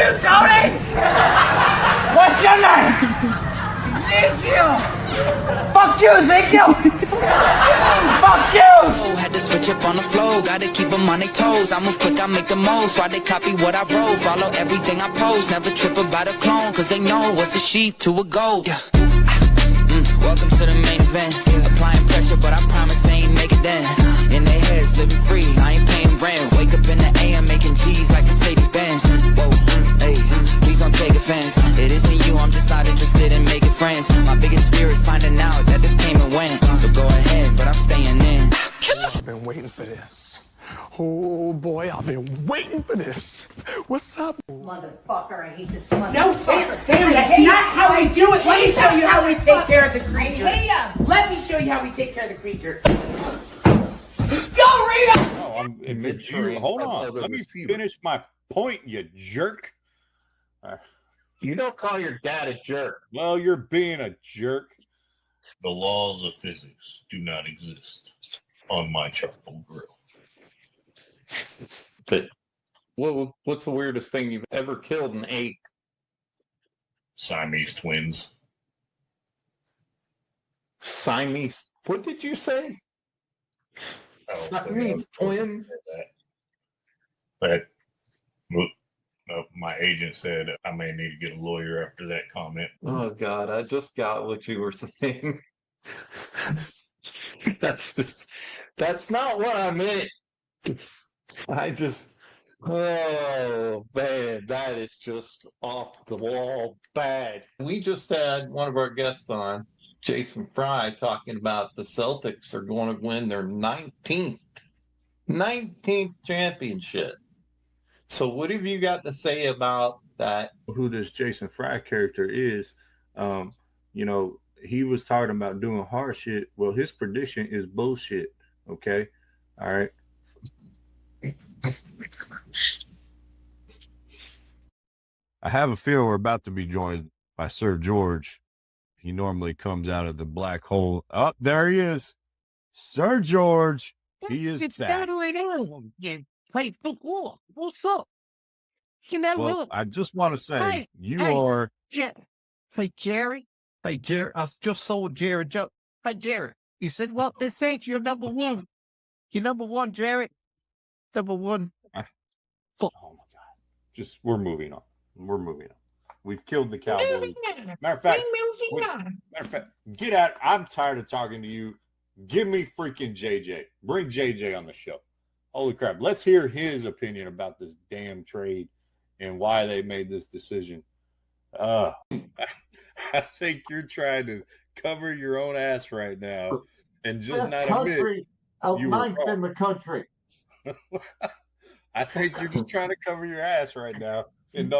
you, Tony! What's your name? Ezekiel! Fuck you, Ezekiel! Fuck you! Had to switch up on the flow, gotta keep them on their toes. I move quick, I make the most, why they copy what I wrote. Follow everything I post, never trip about a clone, cause they know what's a sheep to a goat. Yeah. Welcome to the main event. Applying pressure, but I promise they ain't make it then. In their heads, living free, I ain't paying rent. Wake up in the AM, making G's like Mercedes-Benz. Whoa, hey, please don't take offense. It isn't you, I'm just not interested in making friends. My biggest fear is finding out that this came and went. So go ahead, but I'm staying in. I've been waiting for this. Oh boy, I've been waiting for this. What's up? Motherfucker, I hate this motherfucker. No, Sam, that's not how we do it. Let me show you how we take care of the creature. Let me show you how we take care of the creature. Go, Rita! No, I'm immature. Hold on. Let me finish my point, you jerk. You don't call your dad a jerk. Well, you're being a jerk. The laws of physics do not exist on my charcoal grill. But what's the weirdest thing you've ever killed and ate? Siamese twins. Siamese. What did you say? Siamese twins. But my agent said I may need to get a lawyer after that comment. Oh God, I just got what you were saying. That's not what I meant. Oh man, that is just off the wall bad. We just had one of our guests on, Jason Fry, talking about the Celtics are going to win their 19th championship. So what have you got to say about that? Who this Jason Fry character is, he was talking about doing hard shit. Well, his prediction is bullshit. Okay. All right. I have a feel we're about to be joined by Sir George. He normally comes out of the black hole. Oh, there he is. Sir George. He is it's back. You play football. What's up? You never Well, I just want to say, Hey, Hey, Jerry. Hey, Jerry. I just sold Jerry a joke. Hey, Jerry. You said, well, this ain't your number one. You're number one, Jerry. Number one. Oh, my God. We're moving on. We've killed the Cowboys. Matter of fact, get out. I'm tired of talking to you. Give me freaking JJ. Bring JJ on the show. Holy crap. Let's hear his opinion about this damn trade and why they made this decision. I think you're trying to cover your own ass right now and just not admit you were ninth in the country. I think you're just trying to cover your ass right now. And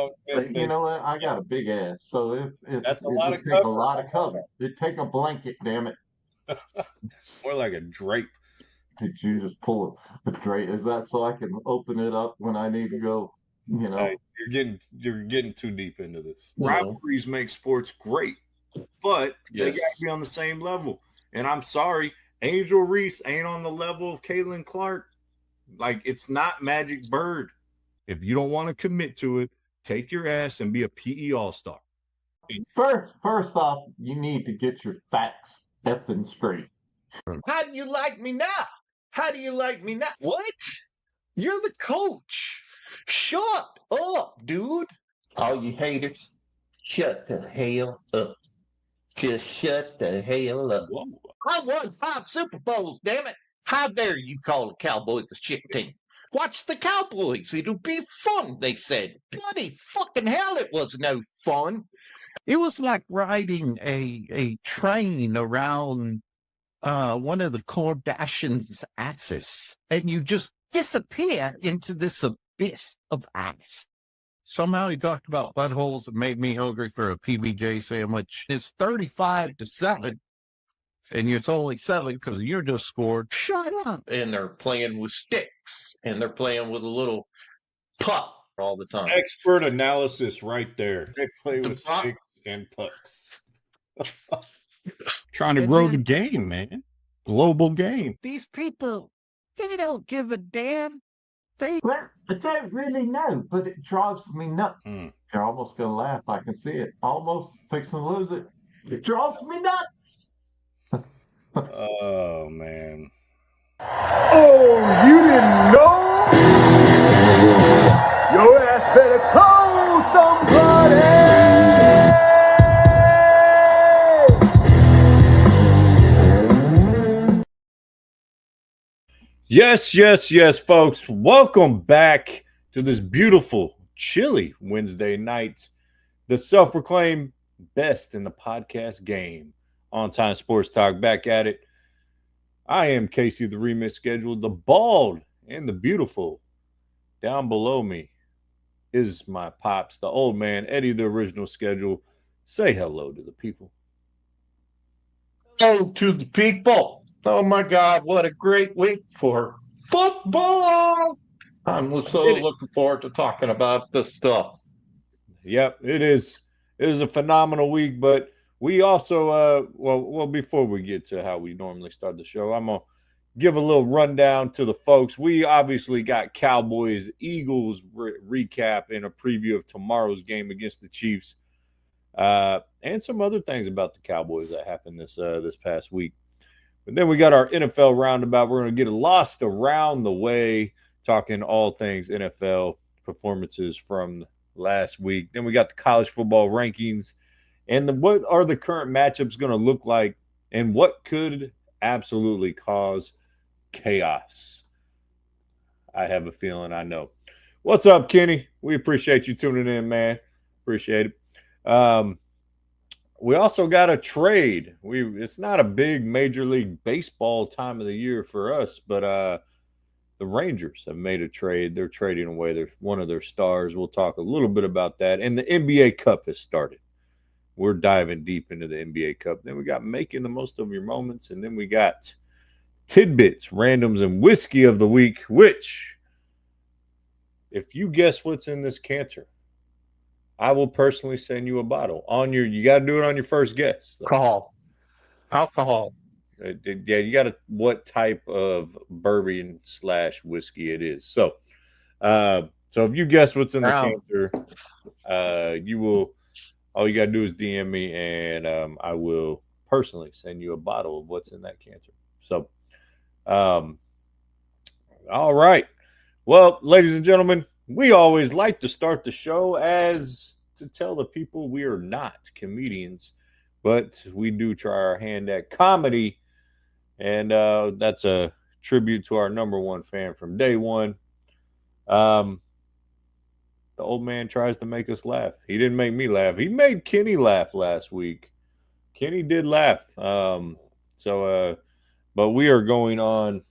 you know what? I got a big ass, so that's a lot of cover. A lot of cover. It take a blanket, damn it. More like a drape. Did you just pull a drape? Is that so I can open it up when I need to go? Hey, you're getting too deep into this. Rivalries make sports great, but they got to be on the same level. And I'm sorry, Angel Reese ain't on the level of Caitlin Clark. Like, it's not Magic Bird. If you don't want to commit to it, take your ass and be a PE All-Star. First off, you need to get your facts effing straight. How do you like me now? What? You're the coach. Shut up, dude. All you haters, shut the hell up. Just shut the hell up. Whoa. I won 5 Super Bowls, damn it. How dare you call the Cowboys a shit team? Watch the Cowboys. It'll be fun, they said. Bloody fucking hell, it was no fun. It was like riding a train around one of the Kardashians' asses, and you just disappear into this abyss of ass. Somehow he talked about buttholes that made me hungry for a PBJ sandwich. It's 35-7, and it's only 7 because you just scored. Shut up. And they're playing with sticks, and they're playing with a little puck all the time. Expert analysis right there. They play with sticks and pucks. Trying to grow the game, man. Global game. These people, they don't give a damn. Well, I don't really know, but it drives me nuts. Hmm. You're almost going to laugh. I can see it. Almost fixing to lose it. It drives me nuts. Oh man. Oh, you didn't know? Your ass better call somebody! Yes, folks. Welcome back to this beautiful, chilly Wednesday night. The self-proclaimed best in the podcast game. On Time Sports Talk, back at it. I am Casey, the remix schedule, the bald and the beautiful. Down below me is my pops, the old man, Eddie, the original schedule. Say hello to the people. Hello to the people. Oh my God, what a great week for football. I'm so looking forward to talking about this stuff. Yep, it is. It is a phenomenal week, but we also well before we get to how we normally start the show, I'm gonna give a little rundown to the folks. We obviously got Cowboys Eagles recap and a preview of tomorrow's game against the Chiefs, and some other things about the Cowboys that happened this past week. But then we got our NFL roundabout. We're going to get lost around the way, talking all things NFL performances from last week. Then we got the college football rankings and what are the current matchups going to look like and what could absolutely cause chaos. I have a feeling I know. What's up, Kenny? We appreciate you tuning in, man. Appreciate it. We also got a trade. It's not a big Major League Baseball time of the year for us, but the Rangers have made a trade. They're trading away one of their stars. We'll talk a little bit about that. And the NBA Cup has started. We're diving deep into the NBA Cup. Then we got making the most of your moments, and then we got tidbits, randoms, and whiskey of the week, which, if you guess what's in this canter, I will personally send you a bottle you got to do it on your first guess. Alcohol. Yeah, you got to what type of bourbon / whiskey it is. So if you guess what's in the canter, you will. All you got to do is DM me, and I will personally send you a bottle of what's in that canter. So, all right. Well, ladies and gentlemen, we always like to start the show as to tell the people we are not comedians, but we do try our hand at comedy. And that's a tribute to our number one fan from day one. The old man tries to make us laugh. He didn't make me laugh. He made Kenny laugh last week. Kenny did laugh. But we are going on.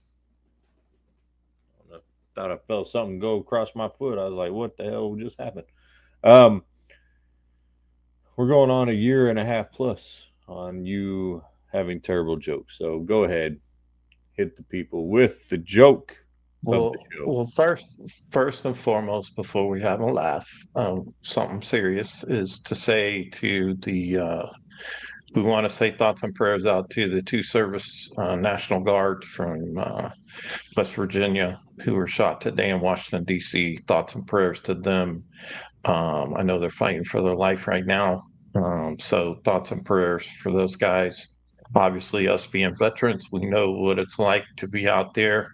I thought I felt something go across my foot. I was like, what the hell just happened? We're going on a year and a half plus on you having terrible jokes. So go ahead, hit the people with the joke. Well, first and foremost, before we have a laugh, something serious is to say to the. We want to say thoughts and prayers out to the two service National Guards from West Virginia who were shot today in Washington, D.C. Thoughts and prayers to them. I know they're fighting for their life right now. So thoughts and prayers for those guys. Obviously, us being veterans, we know what it's like to be out there.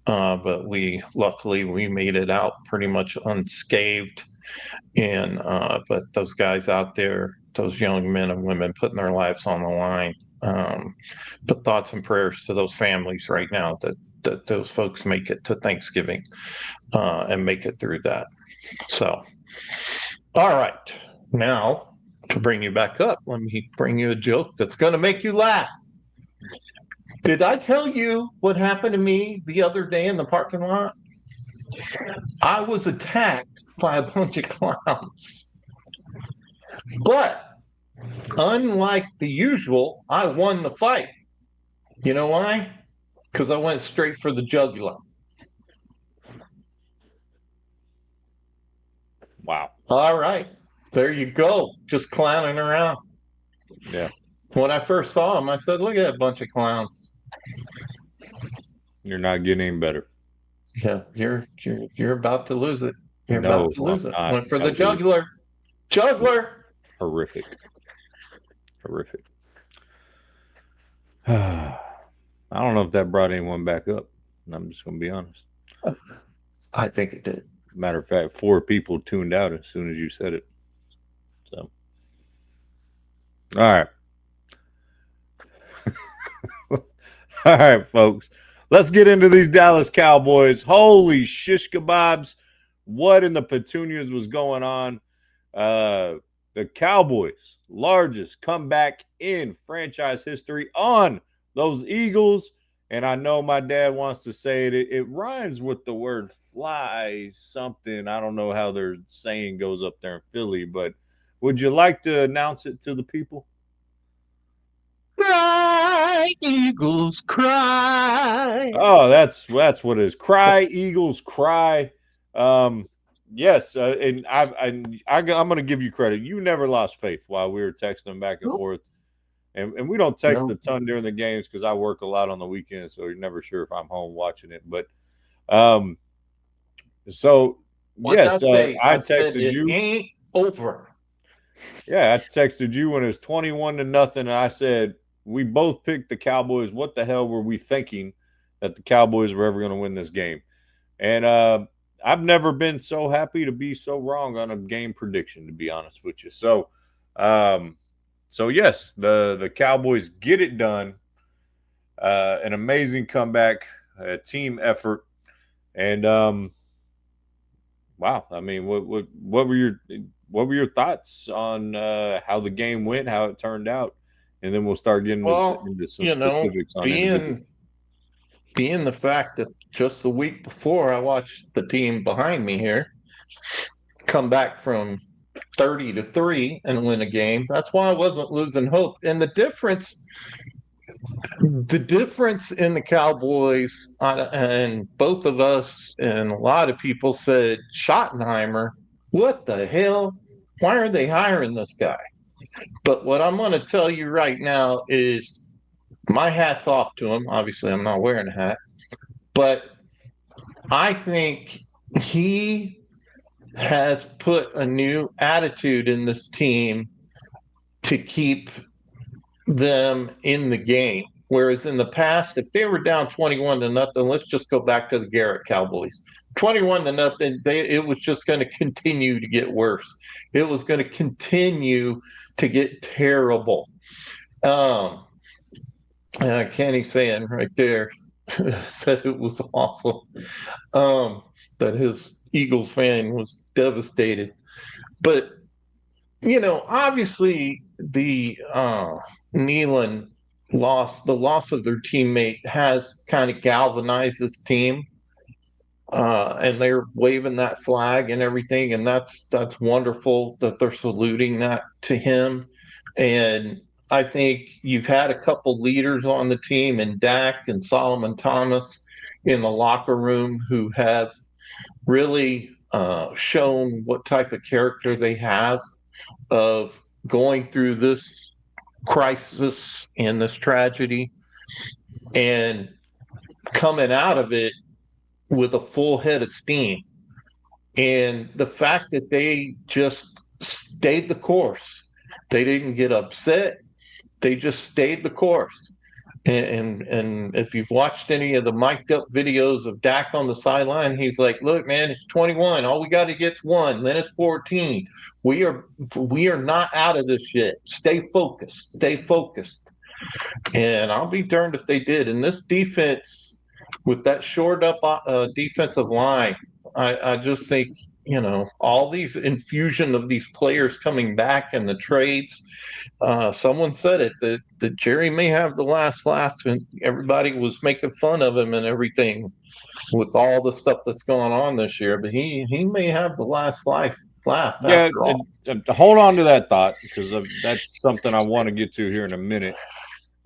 But luckily we made it out pretty much unscathed. And but those guys out there, those young men and women putting their lives on the line. But thoughts and prayers to those families right now that those folks make it to Thanksgiving and make it through that. So, all right, now to bring you back up, let me bring you a joke that's going to make you laugh. Did I tell you what happened to me the other day in the parking lot? I was attacked by a bunch of clowns. But unlike the usual, I won the fight. You know why? Because I went straight for the jugular. Wow. All right. There you go. Just clowning around. Yeah. When I first saw him, I said, look at that bunch of clowns. You're not getting any better. Yeah, you're about to lose it. You're about No, to I'm lose it. not. Went for That the was jugular. Jugular. horrific. Horrific. I don't know if that brought anyone back up. I'm just going to be honest. I think it did. Matter of fact, 4 people tuned out as soon as you said it. So, all right. All right, folks. Let's get into these Dallas Cowboys. Holy shish kebabs. What in the petunias was going on? The Cowboys, largest comeback in franchise history on those Eagles. And I know my dad wants to say it. It rhymes with the word fly something. I don't know how their saying goes up there in Philly, but would you like to announce it to the people? Cry, Eagles, cry. Oh, that's what it is. Cry, Eagles, cry. Yes, and I'm going to give you credit. You never lost faith while we were texting back and forth. And we don't text a ton during the games because I work a lot on the weekends, so you're never sure if I'm home watching it. But so yes, I texted it you. ain't over. Yeah, I texted you when it was 21-0, and I said we both picked the Cowboys. What the hell were we thinking that the Cowboys were ever going to win this game? And I've never been so happy to be so wrong on a game prediction, to be honest with you. So, so yes, the Cowboys get it done. An amazing comeback, a team effort, and wow. I mean, what were your thoughts on how the game went, how it turned out, and then we'll start getting into some specifics on individuals. Being the fact that just the week before I watched the team behind me here come back from 30-3 and win a game. That's why I wasn't losing hope. And the difference in the Cowboys, and both of us and a lot of people said, Schottenheimer, what the hell? Why are they hiring this guy? But what I'm going to tell you right now is my hat's off to him. Obviously, I'm not wearing a hat, but I think he has put a new attitude in this team to keep them in the game. Whereas in the past, if they were down 21-0, let's just go back to the Garrett Cowboys. 21-0, it was just going to continue to get worse. It was going to continue to get terrible. Kenny saying right there said it was awesome. That his Eagles fan was devastated. But, obviously the Nealon the loss of their teammate has kind of galvanized this team. And they're waving that flag and everything, and that's wonderful that they're saluting that to him. And I think you've had a couple leaders on the team, and Dak and Solomon Thomas in the locker room, who have really shown what type of character they have of going through this crisis and this tragedy and coming out of it with a full head of steam. And the fact that they just stayed the course, they didn't get upset, they just stayed the course. And if you've watched any of the mic'd up videos of Dak on the sideline, he's like, "Look, man, it's 21. All we got to get's 1. Then it's 14. We are not out of this yet. Stay focused. Stay focused." And I'll be darned if they did. And this defense, with that shored up defensive line, I just think, all these infusion of these players coming back and the trades. Someone said it that Jerry may have the last laugh, and everybody was making fun of him and everything with all the stuff that's going on this year. But he may have the last laugh Yeah, after all. hold on to that thought, because that's something I want to get to here in a minute.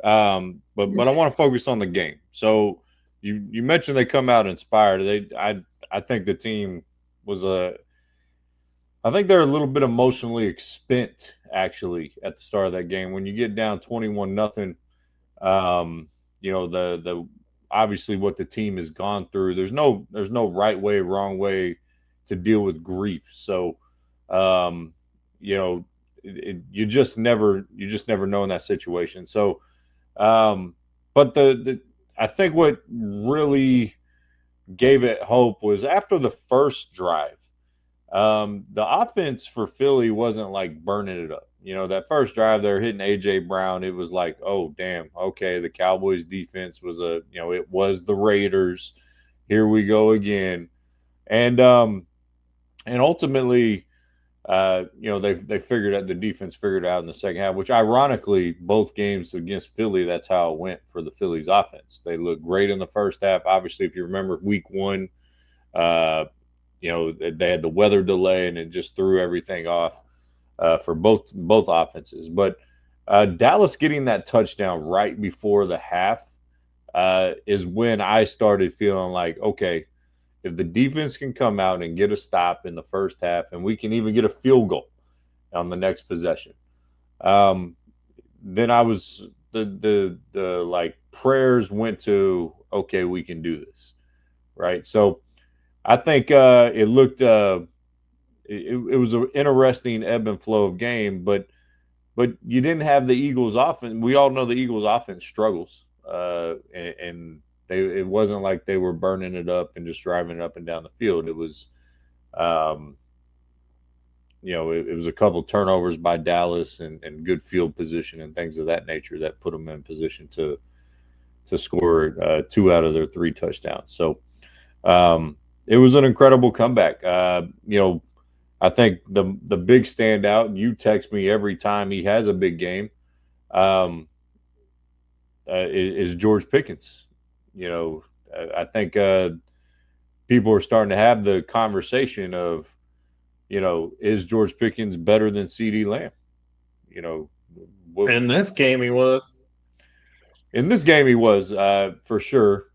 But I want to focus on the game. So you mentioned they come out inspired. I think the team was I think they're a little bit emotionally spent, actually, at the start of that game. When you get down 21-0, obviously what the team has gone through. There's no right way, wrong way to deal with grief. So, you know, you just never know in that situation. So, but I think what really gave it hope was after the first drive. The offense for Philly wasn't like burning it up. You know, that first drive they're hitting AJ Brown. It was like, oh damn, okay, the Cowboys defense was it was the Raiders. Here we go again. And ultimately, they figured out, the defense figured out in the second half, which ironically, both games against Philly, that's how it went for the Phillies offense. They looked great in the first half. Obviously, if you remember week one, they had the weather delay and it just threw everything off for both offenses. But Dallas getting that touchdown right before the half is when I started feeling like, okay, if the defense can come out and get a stop in the first half, and we can even get a field goal on the next possession, then I was the like prayers went to, okay, we can do this, right? So I think it looked it was an interesting ebb and flow of game, but you didn't have the Eagles' offense. We all know the Eagles' offense struggles, and it wasn't like they were burning it up and just driving it up and down the field. It was, it was a couple turnovers by Dallas and good field position and things of that nature that put them in position to score 2 out of their 3 touchdowns. So it was an incredible comeback. I think the big standout, and you text me every time he has a big game, is George Pickens. I think people are starting to have the conversation of, is George Pickens better than CeeDee Lamb? In this game, he was. In this game, he was for sure.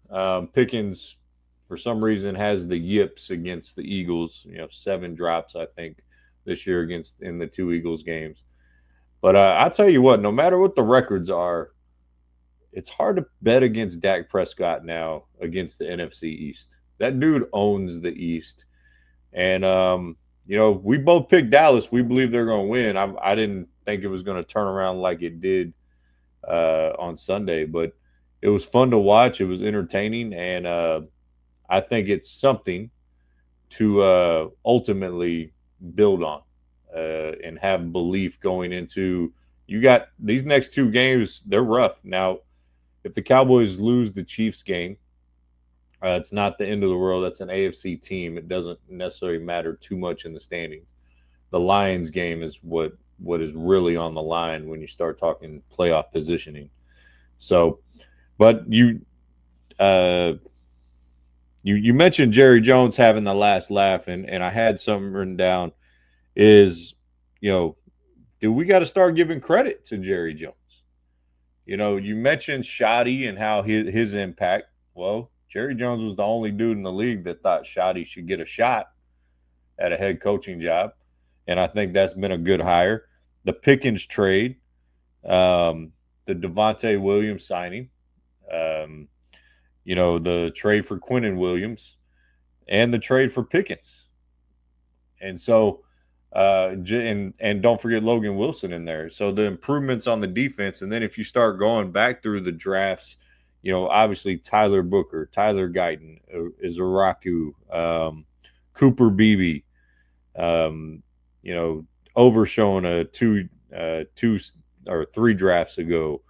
Pickens, for some reason, has the yips against the Eagles. 7 drops, I think, this year in the 2 Eagles games. But I'll tell you what, no matter what the records are, it's hard to bet against Dak Prescott now against the NFC East. That dude owns the East. And, we both picked Dallas. We believe they're going to win. I didn't think it was going to turn around like it did on Sunday, but it was fun to watch. It was entertaining. And I think it's something to ultimately build on and have belief going into. You got these next 2 games, they're rough. Now, if the Cowboys lose the Chiefs game, it's not the end of the world. That's an AFC team. It doesn't necessarily matter too much in the standings. The Lions game is what is really on the line when you start talking playoff positioning. So, but you mentioned Jerry Jones having the last laugh, and I had something written down is, do we got to start giving credit to Jerry Jones? You mentioned Shoddy and how his impact. Well, Jerry Jones was the only dude in the league that thought Shoddy should get a shot at a head coaching job, and I think that's been a good hire. The Pickens trade, the Devontae Williams signing, the trade for Quinnen Williams, and the trade for Pickens. And so, and don't forget Logan Wilson in there. So the improvements on the defense, and then if you start going back through the drafts, obviously Tyler Booker, Tyler Guyton, Izaraku, Cooper Beebe, Overshown 2 or 3 drafts ago.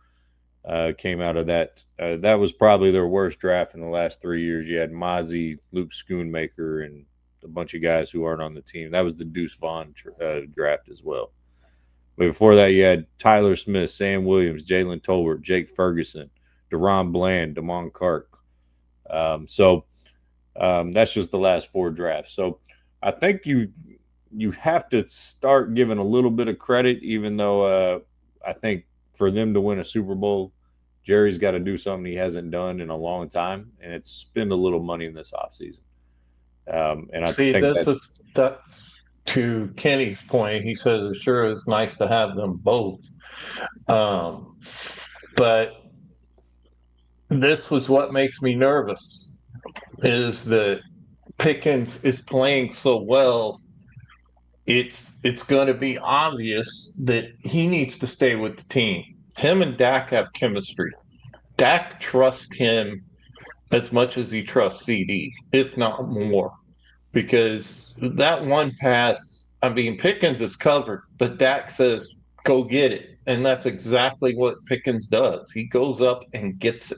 Came out of that. That was probably their worst draft in the last 3 years. You had Mozzie, Luke Schoonmaker, and a bunch of guys who aren't on the team. That was the Deuce Vaughn draft as well. But before that, you had Tyler Smith, Sam Williams, Jalen Tolbert, Jake Ferguson, Deron Bland, Damon Clark. So that's just the last 4 drafts. So I think you have to start giving a little bit of credit, even though I think for them to win a Super Bowl, Jerry's got to do something he hasn't done in a long time, and it's spend a little money in this offseason. And I think that to Kenny's point, he says it sure is nice to have them both. But this was what makes me nervous, is that Pickens is playing so well. It's going to be obvious that he needs to stay with the team. Him and Dak have chemistry. Dak trusts him as much as he trusts CD, if not more, because that one pass, I mean, Pickens is covered, but Dak says, go get it. And that's exactly what Pickens does. He goes up and gets it.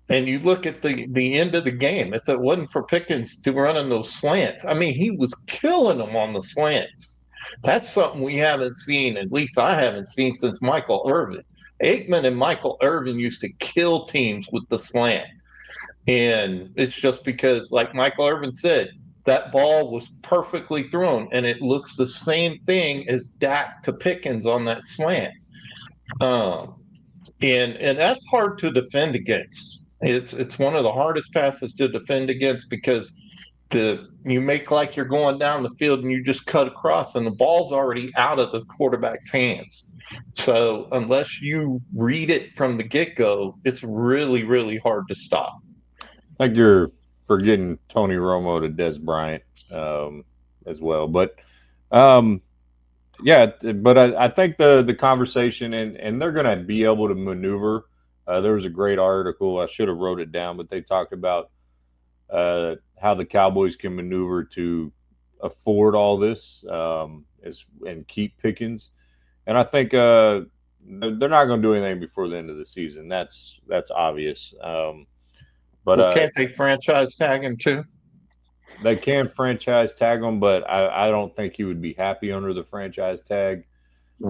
And you look at the end of the game. If it wasn't for Pickens to running those slants, I mean, he was killing them on the slants. That's something we haven't seen, at least I haven't seen since Michael Irvin. Aikman and Michael Irvin used to kill teams with the slant. And it's just because, like Michael Irvin said, that ball was perfectly thrown, and it looks the same thing as Dak to Pickens on that slant. Um, and that's hard to defend against. It's one of the hardest passes to defend against because you make like you're going down the field and you just cut across and the ball's already out of the quarterback's hands. So unless you read it from the get-go, it's really, really hard to stop. I think you're forgetting Tony Romo to Des Bryant as well. But yeah, but I think the conversation and they're going to be able to maneuver. There was a great article. I should have wrote it down, but they talked about how the Cowboys can maneuver to afford all this and keep Pickens. And I think they're not going to do anything before the end of the season. That's obvious. But can't they franchise tag him too? They can franchise tag him, but I don't think he would be happy under the franchise tag.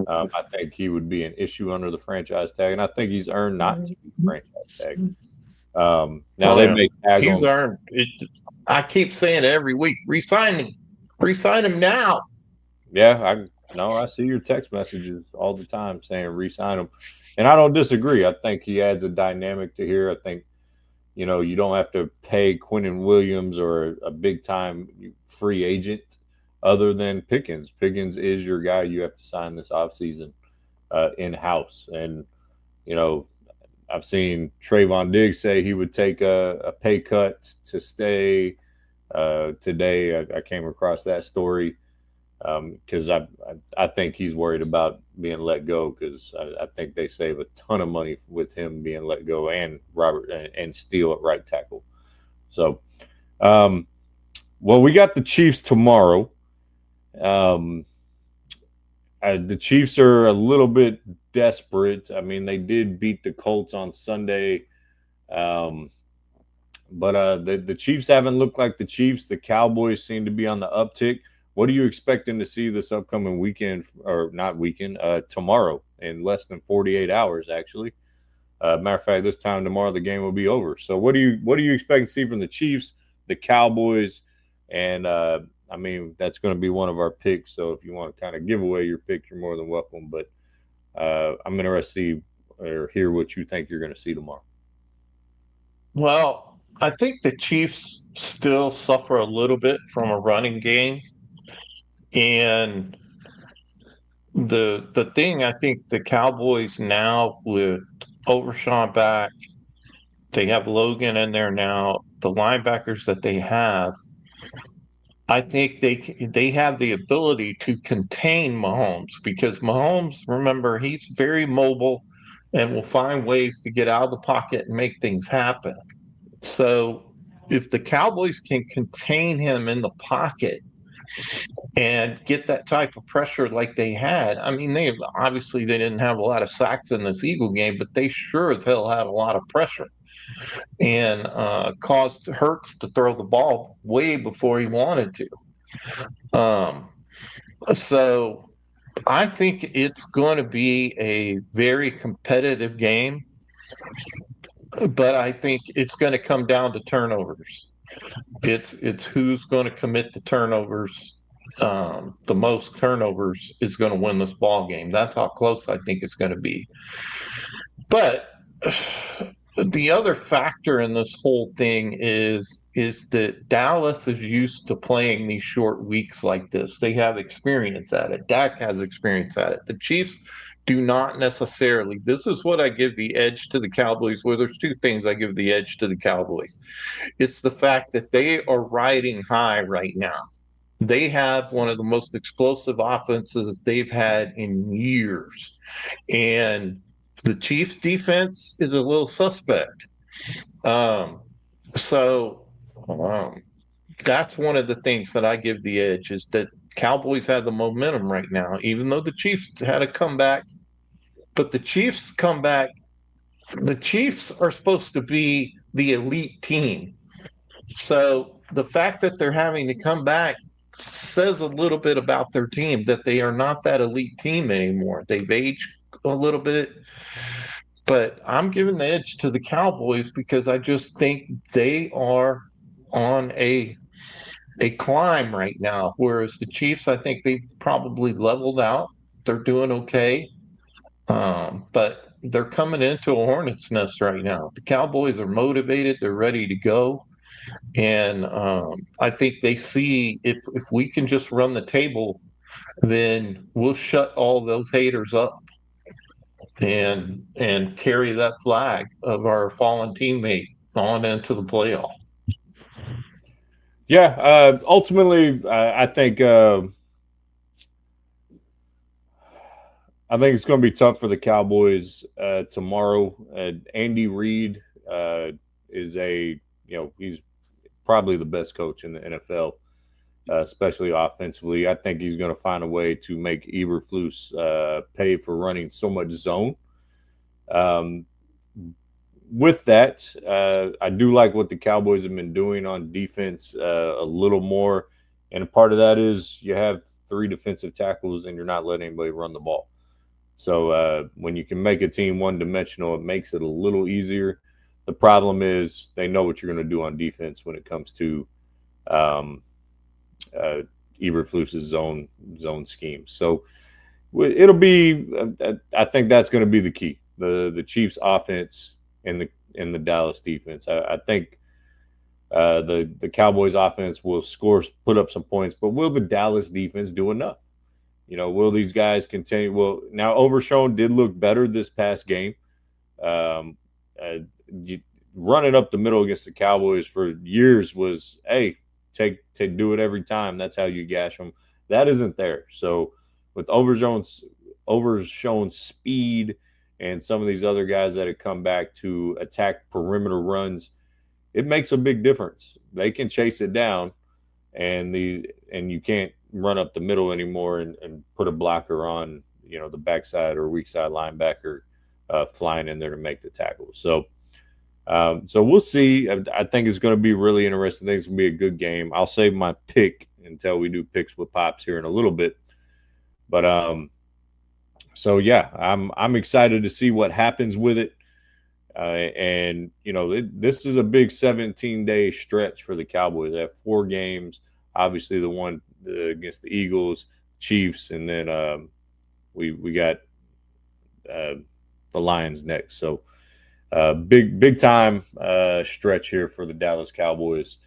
I think he would be an issue under the franchise tag, and I think he's earned not to be franchise tagged. Now they may tag him. He's earned it. I keep saying it every week. Resign him. Resign him now. Yeah, I see your text messages all the time saying resign him, and I don't disagree. I think he adds a dynamic to here. I think you don't have to pay Quinnen Williams or a big time free agent other than Pickens. Pickens is your guy. You have to sign this offseason in house, and I've seen Trayvon Diggs say he would take a pay cut to stay. Today, I came across that story because I think he's worried about being let go because I think they save a ton of money with him being let go and Robert and Steele at right tackle. So, well, we got the Chiefs tomorrow. The Chiefs are a little bit desperate. I mean, they did beat the Colts on Sunday. But the Chiefs haven't looked like the Chiefs. The Cowboys seem to be on the uptick. What are you expecting to see this upcoming weekend, or not weekend, tomorrow in less than 48 hours, actually? Matter of fact, this time tomorrow, the game will be over. So what do you expect to see from the Chiefs, the Cowboys, and I mean, that's going to be one of our picks. So if you want to kind of give away your pick, you're more than welcome. But I'm interested to see or hear what you think you're going to see tomorrow. Well, I think the Chiefs still suffer a little bit from a running game. And the thing, I think the Cowboys now with Overshawn back, they have Logan in there now, the linebackers that they have, I think they have the ability to contain Mahomes because Mahomes, remember, he's very mobile and will find ways to get out of the pocket and make things happen. So if the Cowboys can contain him in the pocket and get that type of pressure like they had, I mean, they didn't have a lot of sacks in this Eagle game, but they sure as hell had a lot of pressure and caused Hurts to throw the ball way before he wanted to. So I think it's going to be a very competitive game, but I think it's going to come down to turnovers. It's who's going to commit the turnovers. The most turnovers is going to win this ball game. That's how close I think it's going to be. But the other factor in this whole thing is that Dallas is used to playing these short weeks like this. They have experience at it. Dak has experience at it. The Chiefs do not necessarily. This is what I give the edge to the Cowboys. Well, there's two things I give the edge to the Cowboys. It's the fact that they are riding high right now. They have one of the most explosive offenses they've had in years. And the Chiefs defense is a little suspect. So that's one of the things that I give the edge is that Cowboys have the momentum right now, even though the Chiefs had a comeback. But the Chiefs come back. The Chiefs are supposed to be the elite team. So the fact that they're having to come back says a little bit about their team, that they are not that elite team anymore. They've aged a little bit. But I'm giving the edge to the Cowboys because I just think they are on a climb right now. Whereas the Chiefs, I think they've probably leveled out. They're doing okay. But they're coming into a hornet's nest right now. The Cowboys are motivated, they're ready to go. And I think they see if we can just run the table, then we'll shut all those haters up and carry that flag of our fallen teammate on into the playoff. Yeah, ultimately, I think it's going to be tough for the Cowboys tomorrow. Andy Reid is he's probably the best coach in the NFL, especially offensively. I think he's going to find a way to make Eberflus pay for running so much zone. With that, I do like what the Cowboys have been doing on defense a little more. And part of that is you have 3 defensive tackles and you're not letting anybody run the ball. So when you can make a team one-dimensional, it makes it a little easier. The problem is they know what you're going to do on defense when it comes to Eberflus's zone scheme. So it'll be I think that's going to be the key. The Chiefs offense and the Dallas defense. I think the Cowboys offense will put up some points, but will the Dallas defense do enough? Will these guys continue? Well, now Overshown did look better this past game. Running up the middle against the Cowboys for years was, hey, do it every time. That's how you gash them. That isn't there. So with Overshown's speed and some of these other guys that have come back to attack perimeter runs, it makes a big difference. They can chase it down, and you can't run up the middle anymore and put a blocker on, the backside or weak side linebacker flying in there to make the tackle. So we'll see. I think it's going to be really interesting. I think it's going to be a good game. I'll save my pick until we do picks with Pops here in a little bit. But so yeah, I'm excited to see what happens with it. And this is a big 17-day stretch for the Cowboys. They have 4 games. Obviously, the one against the Eagles, Chiefs, and then we got the Lions next. So big time stretch here for the Dallas Cowboys.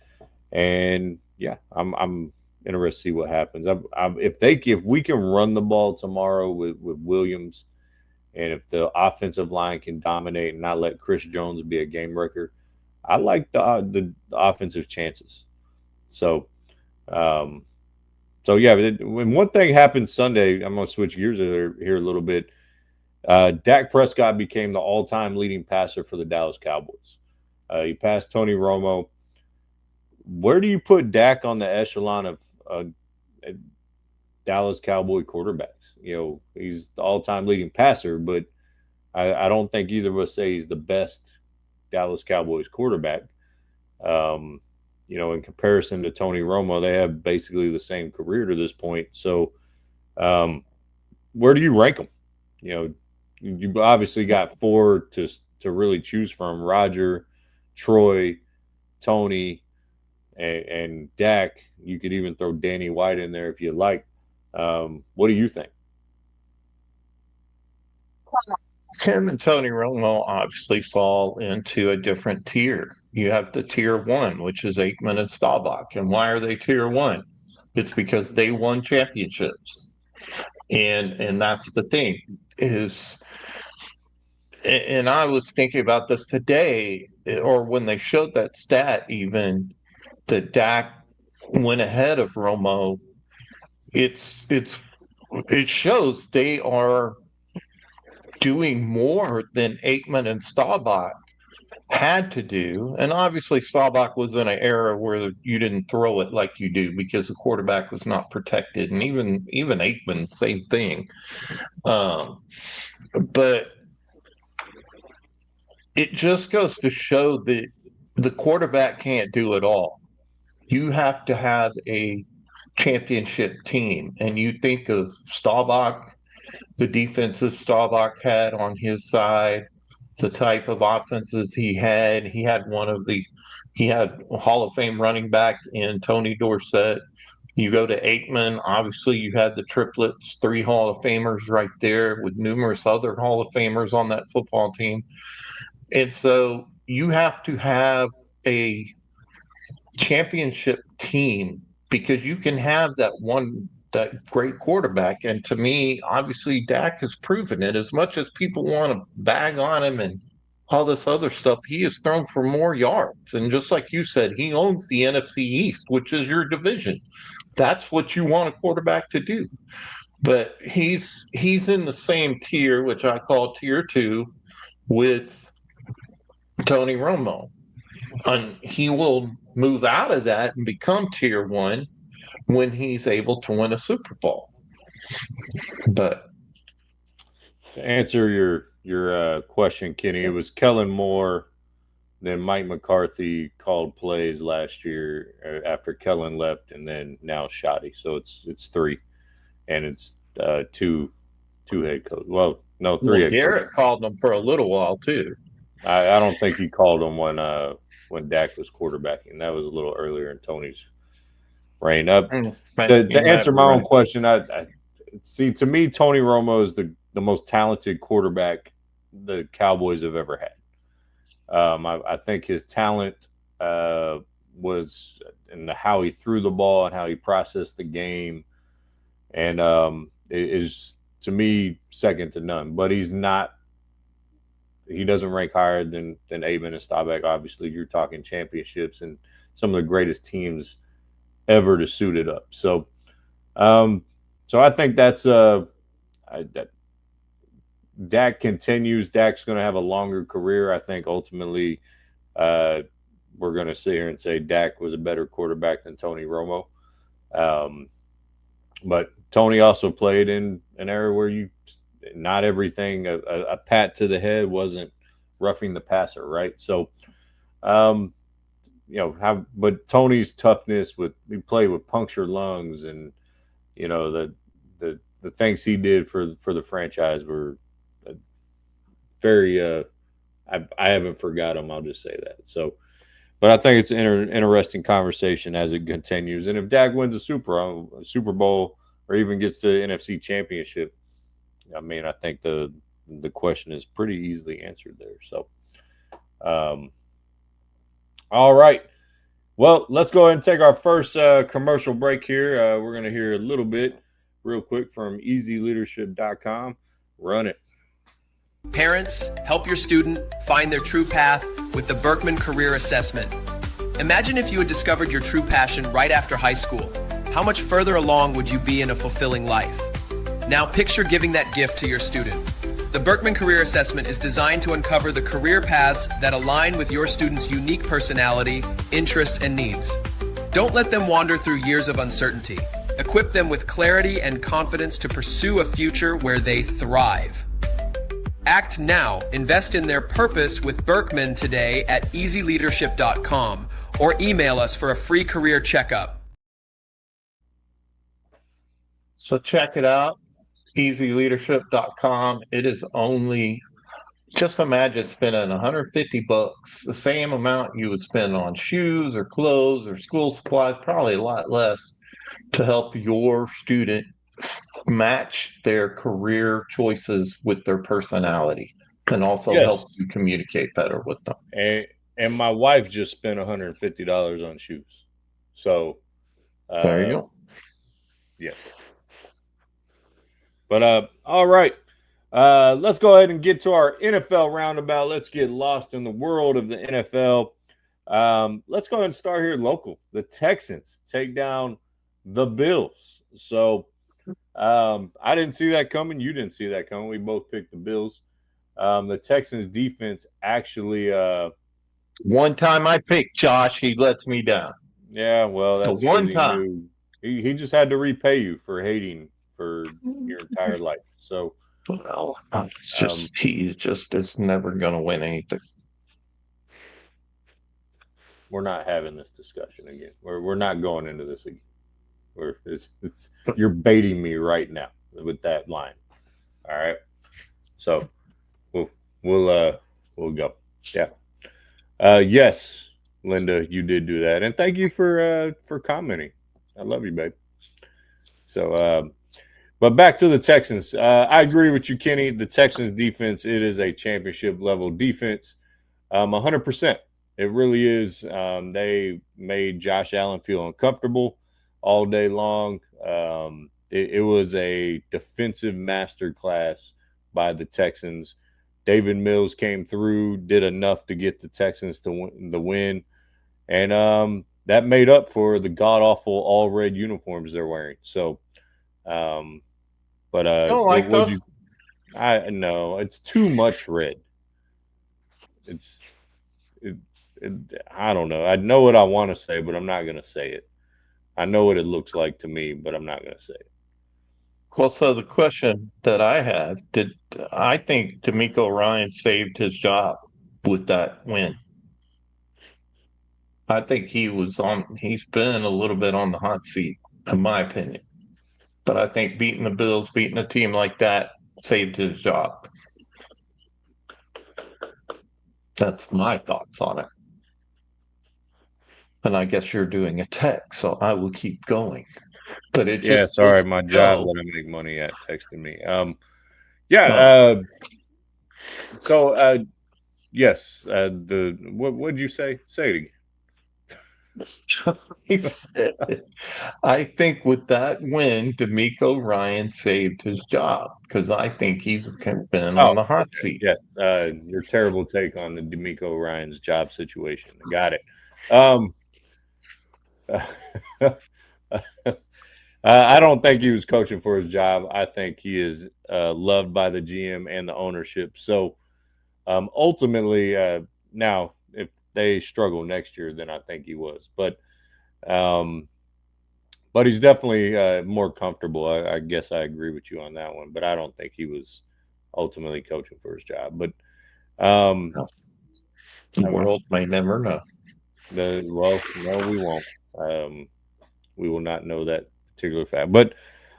And yeah, I'm interested to see what happens. If we can run the ball tomorrow with Williams, and if the offensive line can dominate and not let Chris Jones be a game wrecker, I like the offensive chances. So yeah, when one thing happened Sunday, I'm going to switch gears here a little bit. Dak Prescott became the all-time leading passer for the Dallas Cowboys. He passed Tony Romo. Where do you put Dak on the echelon of Dallas Cowboy quarterbacks? He's the all-time leading passer, but I don't think either of us say he's the best Dallas Cowboys quarterback. In comparison to Tony Romo, they have basically the same career to this point. So where do you rank them? You've obviously got 4 to really choose from: Roger, Troy, Tony, and Dak. You could even throw Danny White in there if you like. What do you think? Tim and Tony Romo obviously fall into a different tier. You have the tier 1, which is Aikman and Staubach. And why are they tier 1? It's because they won championships. And that's the thing. is, and I was thinking about this today, or when they showed that stat, even that Dak went ahead of Romo. It shows they are doing more than Aikman and Staubach had to do. And obviously, Staubach was in an era where you didn't throw it like you do because the quarterback was not protected, and even Aikman, same thing. But it just goes to show that the quarterback can't do it all. You have to have a championship team, and you think of Staubach, the defenses Staubach had on his side, the type of offenses he had. He had a Hall of Fame running back in Tony Dorsett. You go to Aikman, obviously you had the triplets, 3 Hall of Famers right there with numerous other Hall of Famers on that football team. And so you have to have a championship team because you can have that great quarterback. And to me, obviously, Dak has proven it. As much as people want to bag on him and all this other stuff, he has thrown for more yards. And just like you said, he owns the NFC East, which is your division. That's what you want a quarterback to do. But he's in the same tier, which I call tier 2, with Tony Romo. And he will move out of that and become tier 1 when he's able to win a Super Bowl. But to answer your question, Kenny, it was Kellen Moore, then Mike McCarthy called plays last year after Kellen left, and then now Shoddy. So it's 3, and it's two head coaches. Well, no, 3 head Garrett coaches. called them for a little while too. I don't think he called them when Dak was quarterbacking. That was a little earlier in Tony's reign. To answer my own question, I see, to me, Tony Romo is the most talented quarterback the Cowboys have ever had. I think his talent was in how he threw the ball and how he processed the game, and it is, to me, second to none. But he's not. He doesn't rank higher than Aikman and Staubach. Obviously, you're talking championships and some of the greatest teams ever to suit it up. So, I think that's that Dak continues. Dak's going to have a longer career. I think ultimately, we're going to sit here and say Dak was a better quarterback than Tony Romo. But Tony also played in an era where not everything, a pat to the head wasn't roughing the passer, right? So, but Tony's toughness he played with punctured lungs, and the things he did for the franchise were very. I haven't forgot him. I'll just say that. So, but I think it's an interesting conversation as it continues. And if Dak wins a Super Bowl or even gets the NFC Championship, I mean, I think the question is pretty easily answered there. So, all right. Well, let's go ahead and take our first commercial break here. We're going to hear a little bit real quick from easyleadership.com. Run it. Parents, help your student find their true path with the Berkman Career Assessment. Imagine if you had discovered your true passion right after high school. How much further along would you be in a fulfilling life? Now picture giving that gift to your student. The Berkman Career Assessment is designed to uncover the career paths that align with your student's unique personality, interests, and needs. Don't let them wander through years of uncertainty. Equip them with clarity and confidence to pursue a future where they thrive. Act now. Invest in their purpose with Berkman today at easyleadership.com or email us for a free career checkup. So check it out, easyleadership.com. It is only, just imagine spending $150, the same amount you would spend on shoes or clothes or school supplies, probably a lot less, to help your student match their career choices with their personality, and also help you communicate better with them. And my wife just spent $150 on shoes. So there you go. Yeah. But all right. Let's go ahead and get to our NFL roundabout. Let's get lost in the world of the NFL. Let's go ahead and start here local. The Texans take down the Bills. So I didn't see that coming. You didn't see that coming. We both picked the Bills. The Texans defense actually One time I picked Josh, he lets me down. yeah, well, that's The one because he time. knew he just had to repay you for hating for your entire life. So Well, it's just it's never gonna win anything. we're not having this discussion again. We're not going into this again. You're baiting me right now with that line. All right. So we'll go. Yeah. Yes, Linda, you did do that, and thank you for commenting. I love you, babe. So, but back to the Texans. I agree with you, Kenny. The Texans defense, it is a championship level defense. 100%. It really is. They made Josh Allen feel uncomfortable all day long. It was a defensive masterclass by the Texans. David Mills came through, did enough to get the Texans to the win, and that made up for the god awful all red uniforms they're wearing. So, but I don't like those. I know it's too much red. I don't know. I know what I want to say, but I'm not going to say it. I know what it looks like to me, but I'm not going to say it. Well, so the question that I have, I think D'Amico Ryan saved his job with that win. I think he's been a little bit on the hot seat, in my opinion. But I think beating the Bills, beating a team like that, saved his job. That's my thoughts on it. And I guess you're doing a text, so I will keep going. But it just sorry, my job that I make money at texted me. Yes, what'd you say? Say it again. He said, I think with that win, D'Amico Ryan saved his job because I think he's been on the hot seat. Yes, your terrible take on the D'Amico Ryan's job situation. Got it. I don't think he was coaching for his job. I think he is loved by the GM and the ownership. So ultimately, now if they struggle next year, then I think he was. But he's definitely more comfortable. I guess I agree with you on that one. But I don't think he was ultimately coaching for his job. But the world may never know. No, we won't. We will not know that particular fact. But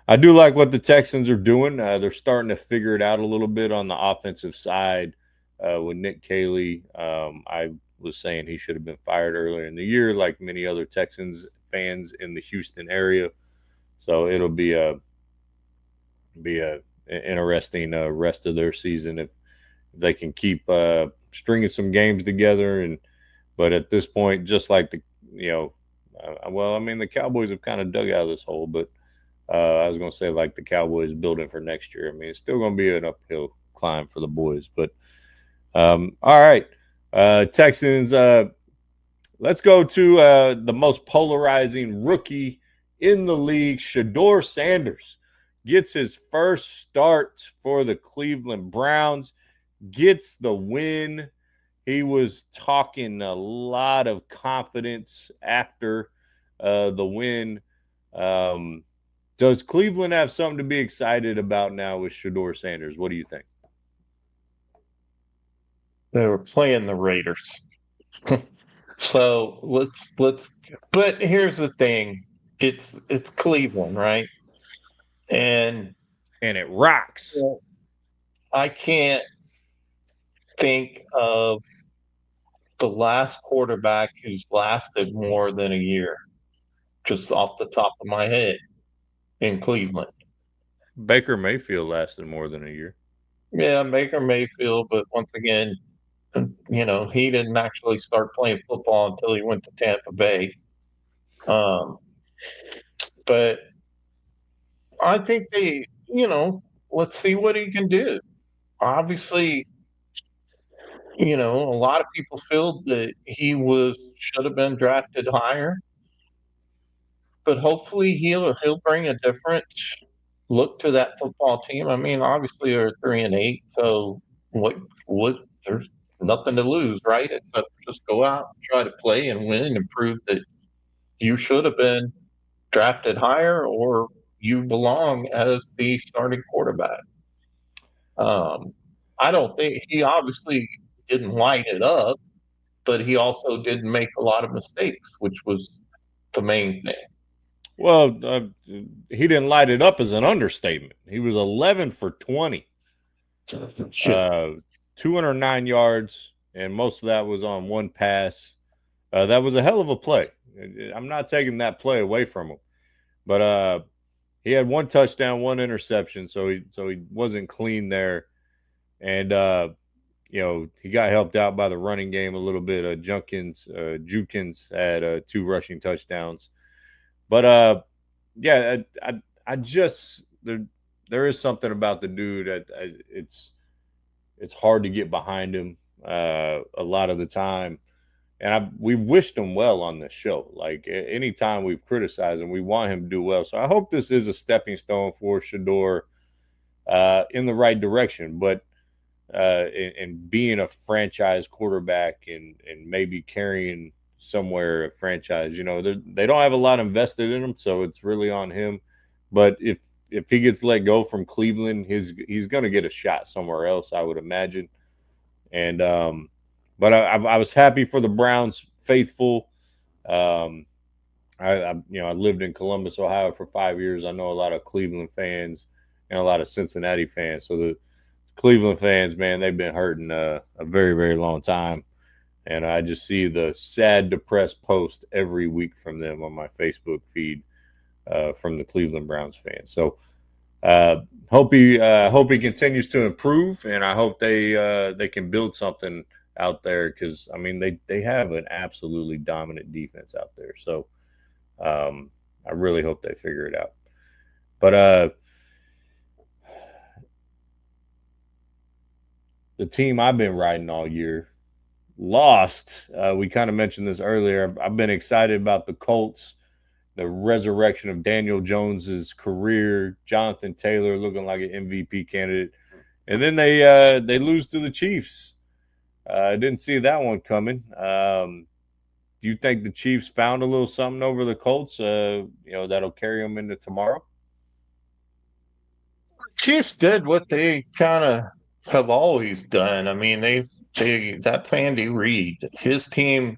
I do like what the Texans are doing. They're starting to figure it out a little bit on the offensive side with Nick Caley. I was saying he should have been fired earlier in the year, like many other Texans fans in the Houston area. So it'll be a interesting rest of their season if they can keep stringing some games together. But at this point, just like the Cowboys have kind of dug out of this hole, but I was going to say like the Cowboys building for next year. I mean, it's still going to be an uphill climb for the boys. But all right, Texans. Let's go to the most polarizing rookie in the league. Shedeur Sanders gets his first start for the Cleveland Browns, gets the win. He was talking a lot of confidence after the win. Does Cleveland have something to be excited about now with Shedeur Sanders? What do you think? They were playing the Raiders. So let's but here's the thing. It's Cleveland, right? And it rocks. I can't think of the last quarterback who's lasted more than a year, just off the top of my head, in Cleveland. Baker Mayfield lasted more than a year. Yeah, Baker Mayfield, but once again, he didn't actually start playing football until he went to Tampa Bay. But I think let's see what he can do. obviously, a lot of people feel that he should have been drafted higher, but hopefully he'll bring a different look to that football team. I mean, obviously they're 3-8, so what there's nothing to lose, right? Except just go out, try to play and win and prove that you should have been drafted higher or you belong as the starting quarterback. Um, I don't think he obviously didn't light it up, but he also didn't make a lot of mistakes, which was the main thing. Well, he didn't light it up as an understatement. He was 11 for 20, Shit. 209 yards, and most of that was on one pass. That was a hell of a play. I'm not taking that play away from him, but he had one touchdown, one interception, so he wasn't clean there, and he got helped out by the running game a little bit. Jukins had 2 rushing touchdowns, but yeah, I just there is something about the dude that it's hard to get behind him a lot of the time. And we've wished him well on this show. Like anytime we've criticized him, we want him to do well. So I hope this is a stepping stone for Shedeur in the right direction. But in being a franchise quarterback and maybe carrying somewhere a franchise, they don't have a lot invested in him, so it's really on him. But if he gets let go from Cleveland, he's going to get a shot somewhere else, I would imagine. And but I was happy for the Browns faithful. I lived in Columbus, Ohio for 5 years. I know a lot of Cleveland fans and a lot of Cincinnati fans. So the Cleveland fans, man, they've been hurting a very, very long time. And I just see the sad, depressed post every week from them on my Facebook feed from the Cleveland Browns fans. So hope he continues to improve, and I hope they can build something out there, because I mean they have an absolutely dominant defense out there. So I really hope they figure it out. But the team I've been riding all year lost. We kind of mentioned this earlier. I've been excited about the Colts, the resurrection of Daniel Jones's career, Jonathan Taylor looking like an MVP candidate, and then they lose to the Chiefs. I didn't see that one coming. Do you think the Chiefs found a little something over the Colts, that'll carry them into tomorrow? Chiefs did what they kind of have always done. I mean, that's Andy Reid. His team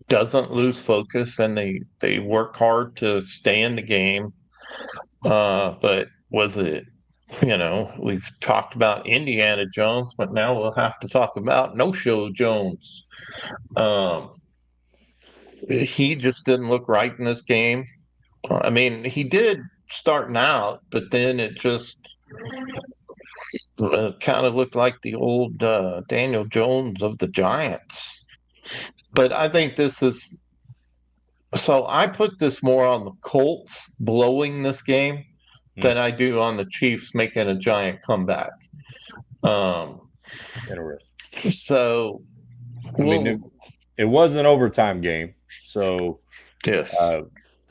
doesn't lose focus, and they work hard to stay in the game. But was it? We've talked about Indiana Jones, but now we'll have to talk about No-Show Jones. He just didn't look right in this game. I mean, he did starting out, but then it just kind of looked like the old Daniel Jones of the Giants. But I think this is so. I put this more on the Colts blowing this game than I do on the Chiefs making a giant comeback. Interesting. So, I mean, it was an overtime game. So, yes.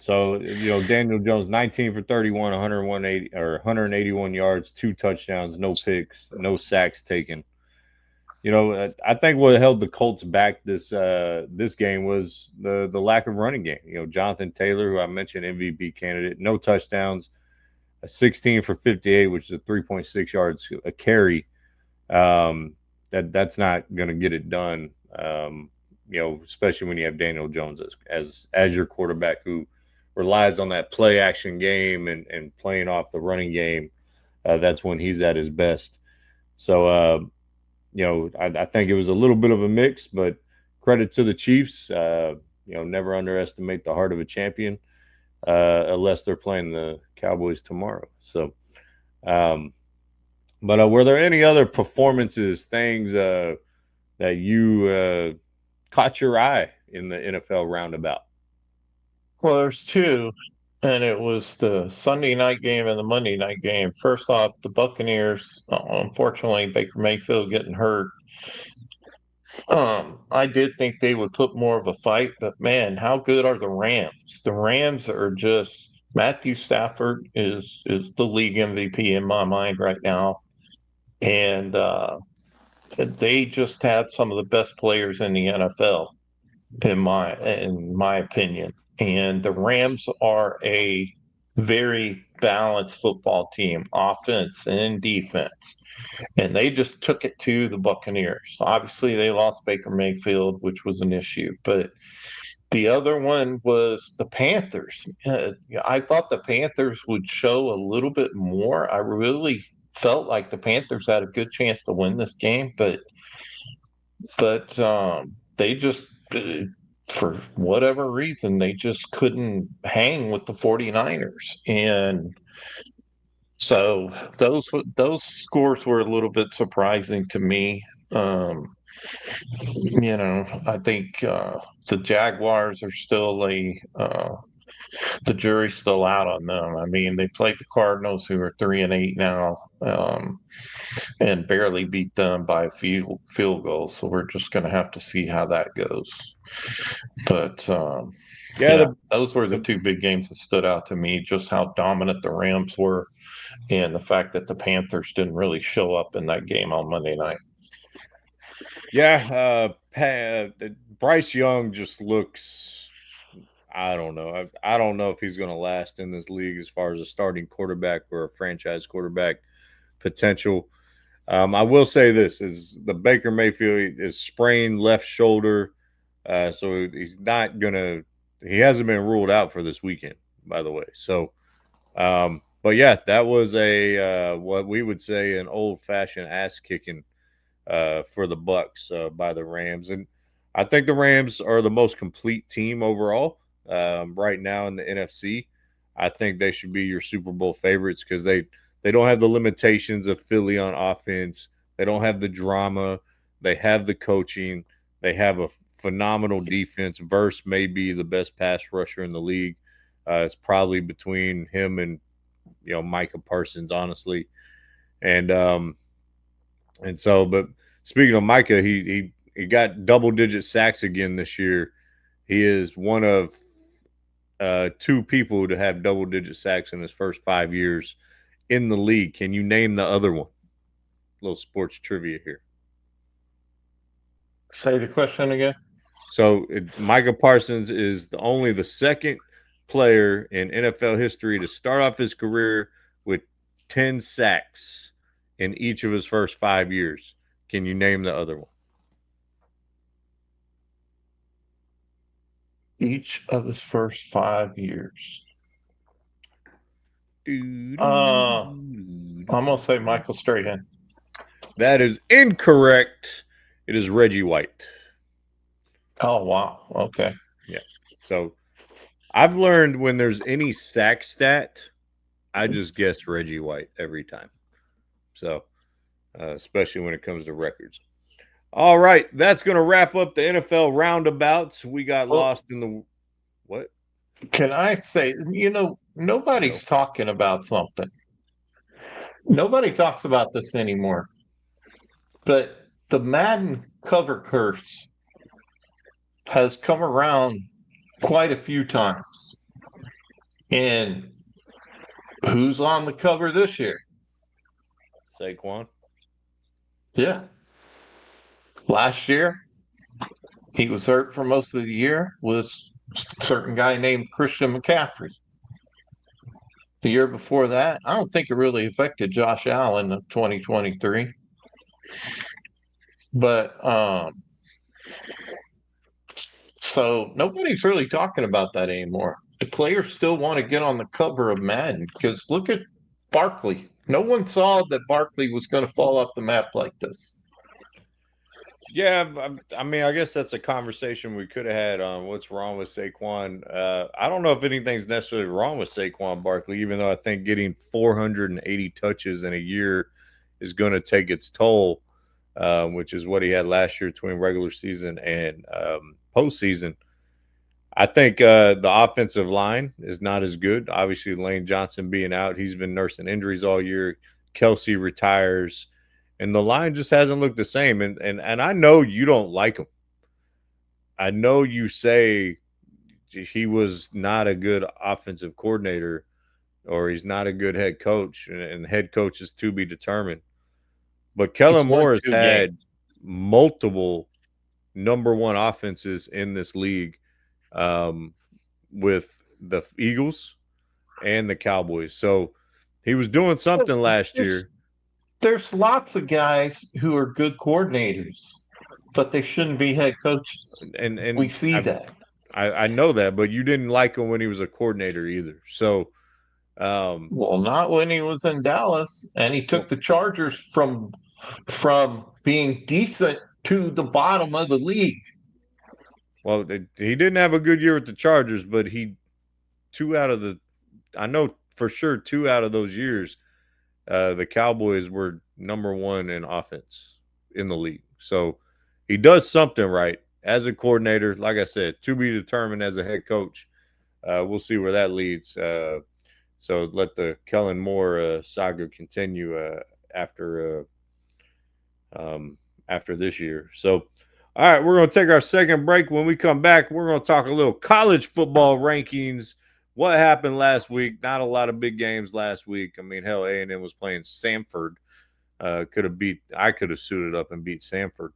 Daniel Jones, 19 for 31, 181 yards, 2 touchdowns, no picks, no sacks taken. I think what held the Colts back this game was the lack of running game. Jonathan Taylor, who I mentioned, MVP candidate, no touchdowns, 16 for 58, which is a 3.6 yards a carry. That's not going to get it done. Especially when you have Daniel Jones as your quarterback, who relies on that play action game and playing off the running game. That's when he's at his best. So, I think it was a little bit of a mix, but credit to the Chiefs. Never underestimate the heart of a champion, unless they're playing the Cowboys tomorrow. So, but were there any other performances, things that you caught your eye in the NFL roundabout? Well, there's two. and it was the Sunday night game and the Monday night game. First off, the Buccaneers, unfortunately, Baker Mayfield getting hurt. I did think they would put more of a fight, but man, how good are the Rams? The Rams are just Matthew Stafford is the league MVP in my mind right now, and they just have some of the best players in the NFL in my opinion. And the Rams are a very balanced football team, offense and defense. And they just took it to the Buccaneers. Obviously, they lost Baker Mayfield, which was an issue, but the other one was the Panthers. I thought the Panthers would show a little bit more. I really felt like the Panthers had a good chance to win this game, but they just for whatever reason they just couldn't hang with the 49ers. And so those scores were a little bit surprising to me. I think the Jaguars are still the jury's still out on them. I mean, they played the Cardinals, who are 3-8 now, and barely beat them by a field goal. So we're just going to have to see how that goes. But those were the two big games that stood out to me. Just how dominant the Rams were, and the fact that the Panthers didn't really show up in that game on Monday night. Yeah, Bryce Young just looks. I don't know. I don't know if he's going to last in this league as far as a starting quarterback or a franchise quarterback potential. I will say this: is the Baker Mayfield is sprained left shoulder, so he's not gonna. He hasn't been ruled out for this weekend, by the way. So, but yeah, that was a what we would say an old-fashioned ass kicking for the Bucks by the Rams, and I think the Rams are the most complete team overall right now in the NFC. I think they should be your Super Bowl favorites because they don't have the limitations of Philly on offense. They don't have the drama. They have the coaching. They have a phenomenal defense. Verse may be the best pass rusher in the league. It's probably between him and Micah Parsons, honestly. And so, but speaking of Micah, he got double-digit sacks again this year. He is one of two people to have double-digit sacks in his first 5 years in the league. Can you name the other one? A little sports trivia here. Say the question again. So Micah Parsons is only the second player in NFL history to start off his career with 10 sacks in each of his first 5 years. Can you name the other one? Each of his first 5 years. I'm gonna say Michael Strahan. That is incorrect. It is Reggie White. Oh wow. Okay. Yeah. So I've learned when there's any sack stat, I just guess Reggie White every time. So especially when it comes to records. All right, that's going to wrap up the NFL roundabouts. We got lost in the what? Can I say, nobody's talking about something. Nobody talks about this anymore. But the Madden cover curse has come around quite a few times. And who's on the cover this year? Saquon. Yeah. Last year, he was hurt for most of the year, was a certain guy named Christian McCaffrey. The year before that, I don't think it really affected Josh Allen in 2023. But so nobody's really talking about that anymore. The players still want to get on the cover of Madden because look at Barkley. No one saw that Barkley was going to fall off the map like this. Yeah, I mean, I guess that's a conversation we could have had on what's wrong with Saquon. I don't know if anything's necessarily wrong with Saquon Barkley, even though I think getting 480 touches in a year is going to take its toll, which is what he had last year between regular season and postseason. I think the offensive line is not as good. Obviously, Lane Johnson being out, he's been nursing injuries all year. Kelsey retires, and the line just hasn't looked the same. And I know you don't like him. I know you say he was not a good offensive coordinator, or he's not a good head coach, and head coach is to be determined. But Kellen Moore has had multiple number one offenses in this league, with the Eagles and the Cowboys. So he was doing something last year. There's lots of guys who are good coordinators, but they shouldn't be head coaches. And we see that. I know that, but you didn't like him when he was a coordinator either. So, well, not when he was in Dallas, and he took the Chargers from being decent to the bottom of the league. Well, he didn't have a good year with the Chargers, but I know for sure 2 out of those years, the Cowboys were number one in offense in the league. So he does something right as a coordinator. Like I said, to be determined as a head coach. We'll see where that leads. So let the Kellen Moore saga continue after this year. So, all right, we're going to take our second break. When we come back, we're going to talk a little college football rankings. What happened last week? Not a lot of big games last week. I mean, hell, A&M was playing Samford. I could have suited up and beat Samford.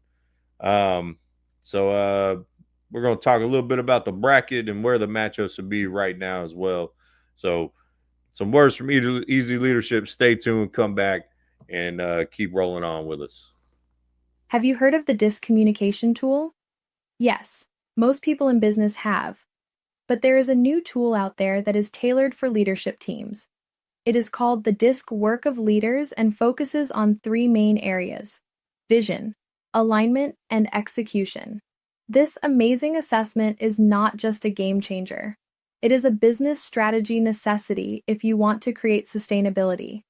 So we're going to talk a little bit about the bracket and where the matchups would be right now as well. So some words from Easy Leadership. Stay tuned, come back, and keep rolling on with us. Have you heard of the DISC communication tool? Yes, most people in business have. But there is a new tool out there that is tailored for leadership teams. It is called the DISC Work of Leaders and focuses on 3 main areas: vision, alignment, and execution. This amazing assessment is not just a game changer. It is a business strategy necessity if you want to create sustainability.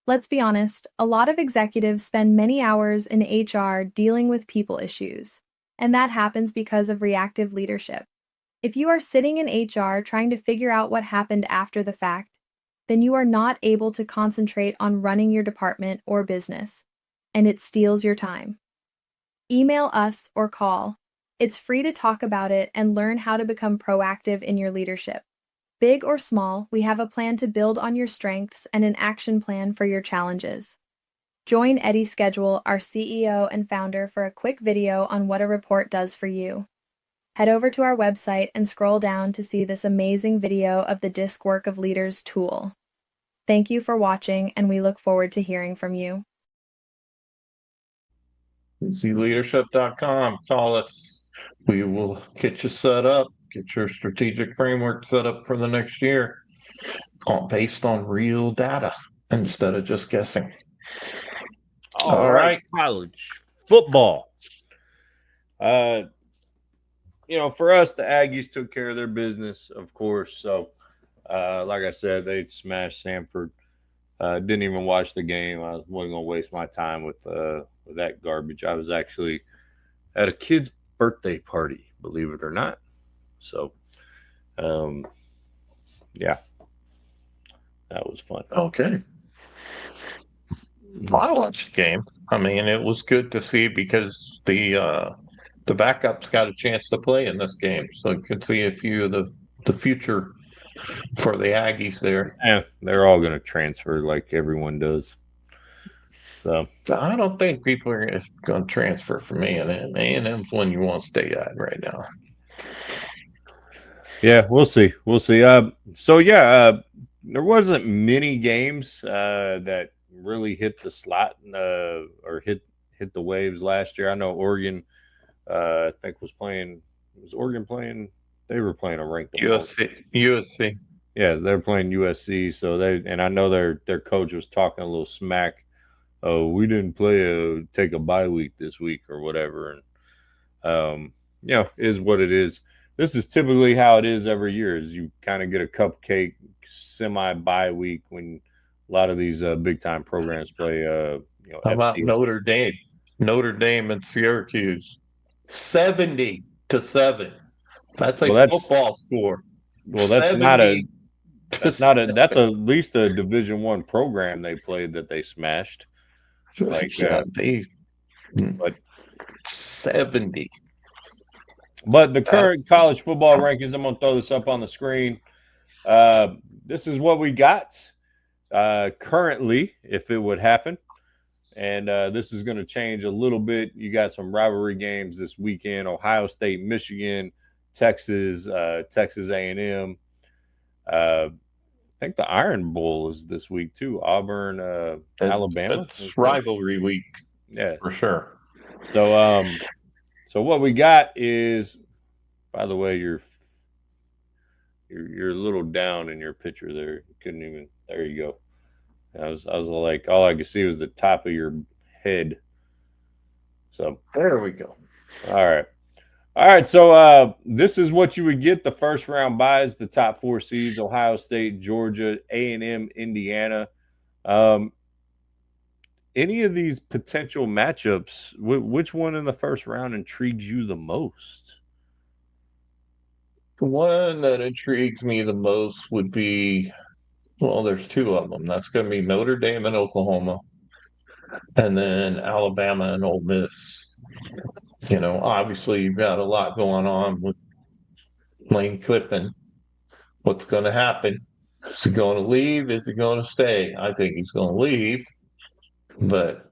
Let's be honest, a lot of executives spend many hours in HR dealing with people issues, and that happens because of reactive leadership. If you are sitting in HR trying to figure out what happened after the fact, then you are not able to concentrate on running your department or business, and it steals your time. Email us or call. It's free to talk about it and learn how to become proactive in your leadership. Big or small, we have a plan to build on your strengths and an action plan for your challenges. Join Eddie Schedule, our CEO and founder, for a quick video on what a report does for you. Head over to our website and scroll down to see this amazing video of the DISC Work of Leaders tool. Thank you for watching, and we look forward to hearing from you. EasyLeadership.com. Call us. We will get you set up, get your strategic framework set up for the next year, based on real data instead of just guessing. All right. College football. For us, the Aggies took care of their business, of course. So, like I said, they'd smashed Samford. Didn't even watch the game. I wasn't going to waste my time with that garbage. I was actually at a kid's birthday party, believe it or not. So, yeah, that was fun. Okay. I watched the game. I mean, it was good to see because the backups got a chance to play in this game, so you could see a few of the future for the Aggies there. Yeah, they're all going to transfer like everyone does. So I don't think people are going to transfer from A&M. A&M's one you want to stay at right now. Yeah, we'll see. There wasn't many games that really hit the slot or hit the waves last year. I know Oregon, I think was Oregon playing? They were playing a ranked USC. Yeah, they're playing USC. So I know their coach was talking a little smack. Oh, we didn't take a bye week this week or whatever. And is what it is. This is typically how it is every year. Is you kind of get a cupcake semi bye week when a lot of these big time programs play. How about Notre Dame? Notre Dame and Syracuse, 70-7. That's a Well, football score. that's not a 70 to that's at least a Division One program they played that they smashed. Like, but 70. But the current college football rankings, I'm going to throw this up on the screen. This is what we got currently, if it would happen. And this is going to change a little bit. You got some rivalry games this weekend: Ohio State, Michigan, Texas, Texas A&M. I think the Iron Bowl is this week too. Auburn, Alabama. It's rivalry week. Yeah, for sure. So what we got is, by the way, you're a little down in your picture there. You couldn't even. There you go. I was like, all I could see was the top of your head. So there we go. All right. So this is what you would get. The first round buys, the top 4 seeds: Ohio State, Georgia, A&M, Indiana. Any of these potential matchups, which one in the first round intrigues you the most? The one that intrigues me the most would be, well, there's 2 of them. That's going to be Notre Dame and Oklahoma, and then Alabama and Ole Miss. You know, obviously you've got a lot going on with Lane Kiffin. What's going to happen? Is he going to leave? Is he going to stay? I think he's going to leave, but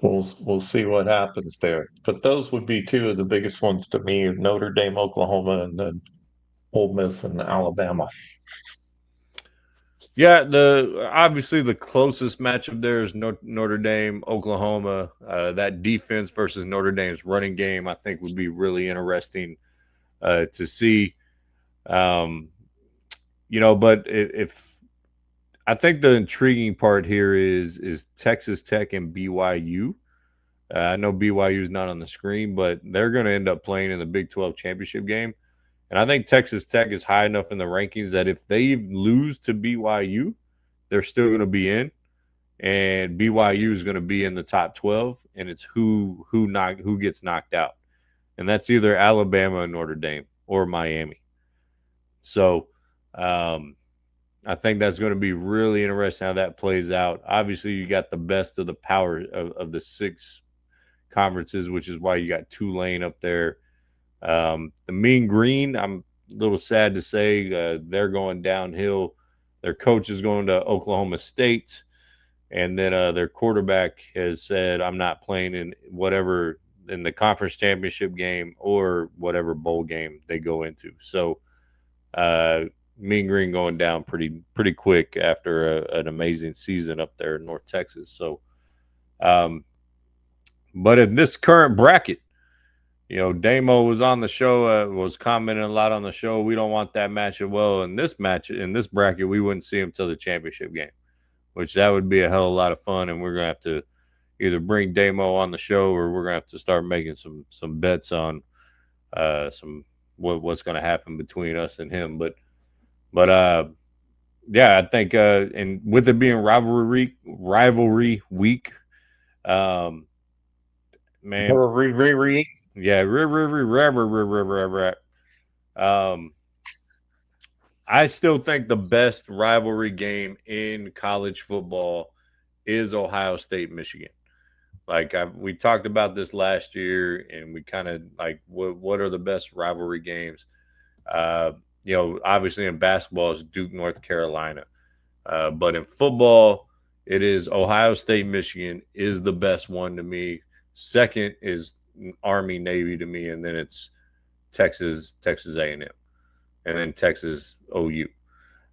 we'll see what happens there. But those would be 2 of the biggest ones to me: Notre Dame, Oklahoma, and then Ole Miss and Alabama. Yeah, obviously the closest matchup there is Notre Dame, Oklahoma. That defense versus Notre Dame's running game, I think, would be really interesting to see. But if I think the intriguing part here is Texas Tech and BYU. I know BYU is not on the screen, but they're going to end up playing in the Big 12 championship game. And I think Texas Tech is high enough in the rankings that if they lose to BYU, they're still going to be in. And BYU is going to be in the top 12, and it's who gets knocked out. And that's either Alabama or Notre Dame or Miami. So I think that's going to be really interesting how that plays out. Obviously, you got the best of the power of the 6 conferences, which is why you got Tulane up there. The Mean Green, I'm a little sad to say they're going downhill. Their coach is going to Oklahoma State, and then their quarterback has said, I'm not playing in the conference championship game or whatever bowl game they go into. So Mean Green going down pretty quick after an amazing season up there in North Texas. So, but in this current bracket, Damo was on the show, was commenting a lot on the show. We don't want that matchup. Well, in this bracket, we wouldn't see him till the championship game, which that would be a hell of a lot of fun. And we're going to have to either bring Damo on the show or we're going to have to start making some bets on what's going to happen between us and him. But yeah, I think, and with it being rivalry week, man. Yeah, I still think the best rivalry game in college football is Ohio State, Michigan. Like we talked about this last year, and we kind of like what are the best rivalry games? Obviously in basketball is Duke, North Carolina, but in football, it is Ohio State, Michigan is the best one to me. Second is Army, Navy to me, and then it's Texas A&M, and then Texas OU.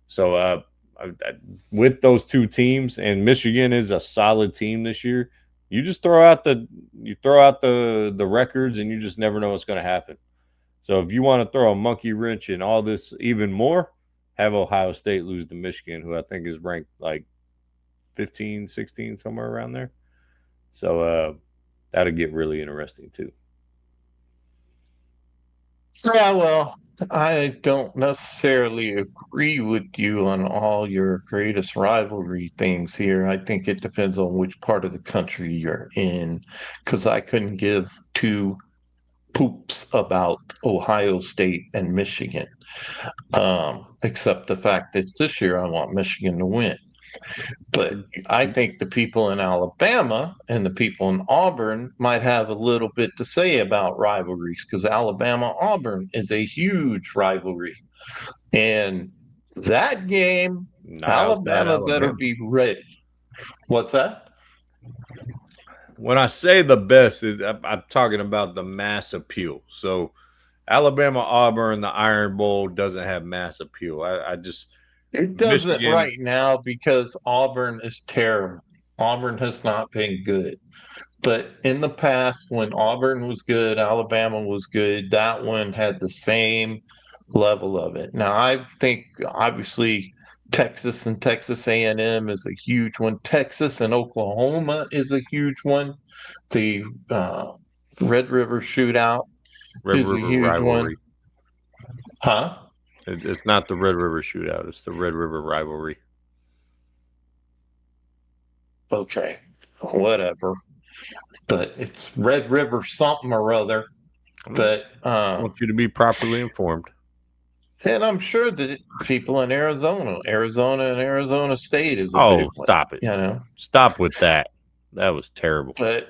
So with those 2 teams, and Michigan is a solid team this year, you just throw out the records, and you just never know what's going to happen. So if you want to throw a monkey wrench in all this even more, have Ohio State lose to Michigan, who I think is ranked like 15, 16, somewhere around there. So that'll get really interesting too. Yeah, well, I don't necessarily agree with you on all your greatest rivalry things here. I think it depends on which part of the country you're in, because I couldn't give 2 poops about Ohio State and Michigan, except the fact that this year I want Michigan to win. But I think the people in Alabama and the people in Auburn might have a little bit to say about rivalries, because Alabama Auburn is a huge rivalry. And that game, Not outside Alabama better Alabama. be ready. What's that? When I say the best, I'm talking about the mass appeal. So Alabama Auburn, the Iron Bowl doesn't have mass appeal. I just It doesn't Michigan. right now because Auburn is terrible. Auburn has not been good. But in the past, when Auburn was good, Alabama was good, that one had the same level of it. Now, I think obviously Texas and Texas A&M is a huge one. Texas and Oklahoma is a huge one. The Red River Shootout Red is a River huge one. rivalry. Huh? It's not the Red River Shootout. It's the Red River rivalry. Okay, whatever. But it's Red River something or other. But I want you to be properly informed. and I'm sure that people in Arizona and Arizona State is a big one. Stop it. You know, Stop with that. That was terrible. but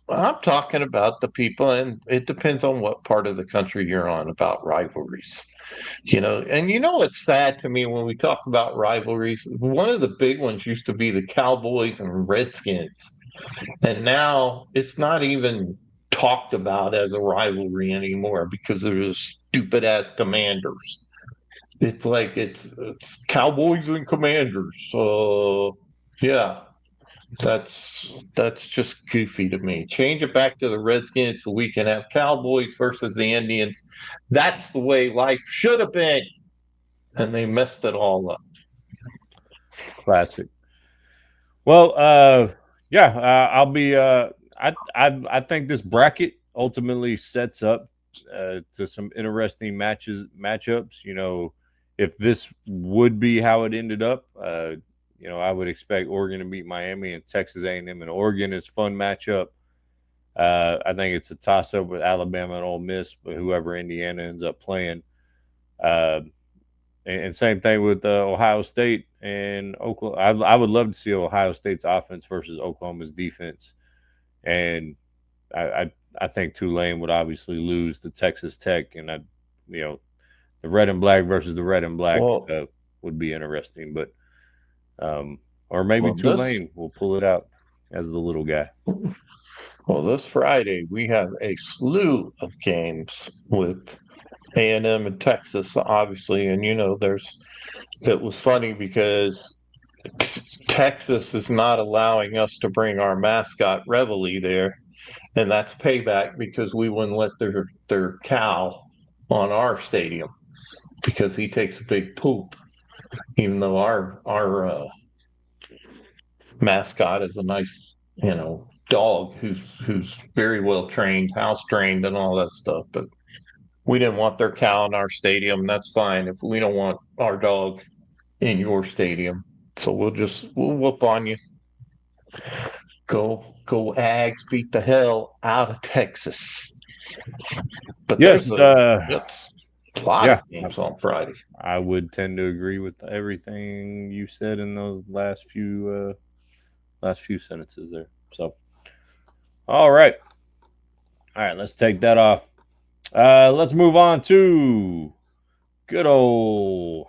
I'm talking about the people, and it depends on what part of the country you're on about rivalries. You know, and you know what's sad to me when we talk about rivalries? One of the big ones used to be the Cowboys and Redskins. And now it's not even talked about as a rivalry anymore because of the stupid ass Commanders. It's like it's Cowboys and Commanders. So yeah, that's just goofy to me. Change it back to the Redskins so we can have Cowboys versus the Indians. That's the way life should have been. And they messed it all up. Classic. Well, I'll be. I think this bracket ultimately sets up to some interesting matchups. You know, if this would be how it ended up, you know, I would expect Oregon to beat Miami and Texas A&M and Oregon is a fun matchup. I think it's a toss up with Alabama and Ole Miss, but whoever Indiana ends up playing. And same thing with Ohio State and Oklahoma. I would love to see Ohio State's offense versus Oklahoma's defense. And I think Tulane would obviously lose to Texas Tech. And, you know, the red and black versus the red and black would be interesting. But or maybe Tulane will pull it out as the little guy. Well, this Friday, we have a slew of games with A&M and Texas, obviously, and you know, it was funny because Texas is not allowing us to bring our mascot Reveille there, and that's payback because we wouldn't let their cow on our stadium because he takes a big poop, even though our mascot is a nice, you know, dog who's very well trained, house trained, and all that stuff, but. We didn't want their cow in our stadium. That's fine if we don't want our dog in your stadium. So we'll whoop on you. Go Ags, beat the hell out of Texas. But yes, that's a lot of games on Friday. I would tend to agree with everything you said in those last few sentences there. So, all right, let's take that off. Let's move on to good old.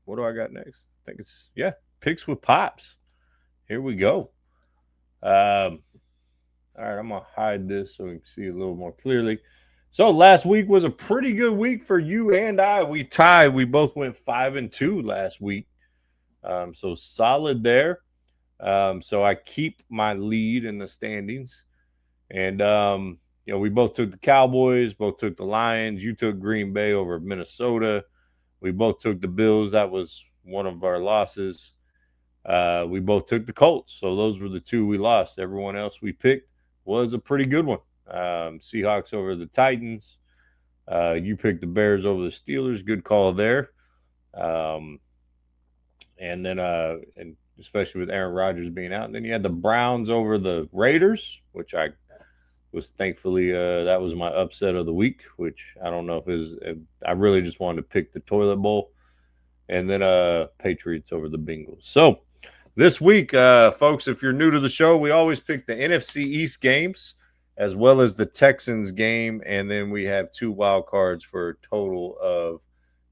What do I got next? I think it's picks with pops. Here we go. All right, I'm gonna hide this so we can see a little more clearly. So last week was a pretty good week for you and I. We tied. We both went 5-2 last week. So solid there. So I keep my lead in the standings, and you know, we both took the Cowboys, both took the Lions. You took Green Bay over Minnesota. We both took the Bills. That was one of our losses. We both took the Colts. So those were the two we lost. Everyone else we picked was a pretty good one. Seahawks over the Titans. You picked the Bears over the Steelers. Good call there. And then, and especially with Aaron Rodgers being out. And then you had the Browns over the Raiders, which I was thankfully that was my upset of the week, which I don't know if is. I really just wanted to pick the toilet bowl, and then Patriots over the Bengals. So this week, folks, if you're new to the show, we always pick the NFC East games as well as the Texans game, and then we have 2 wild cards for a total of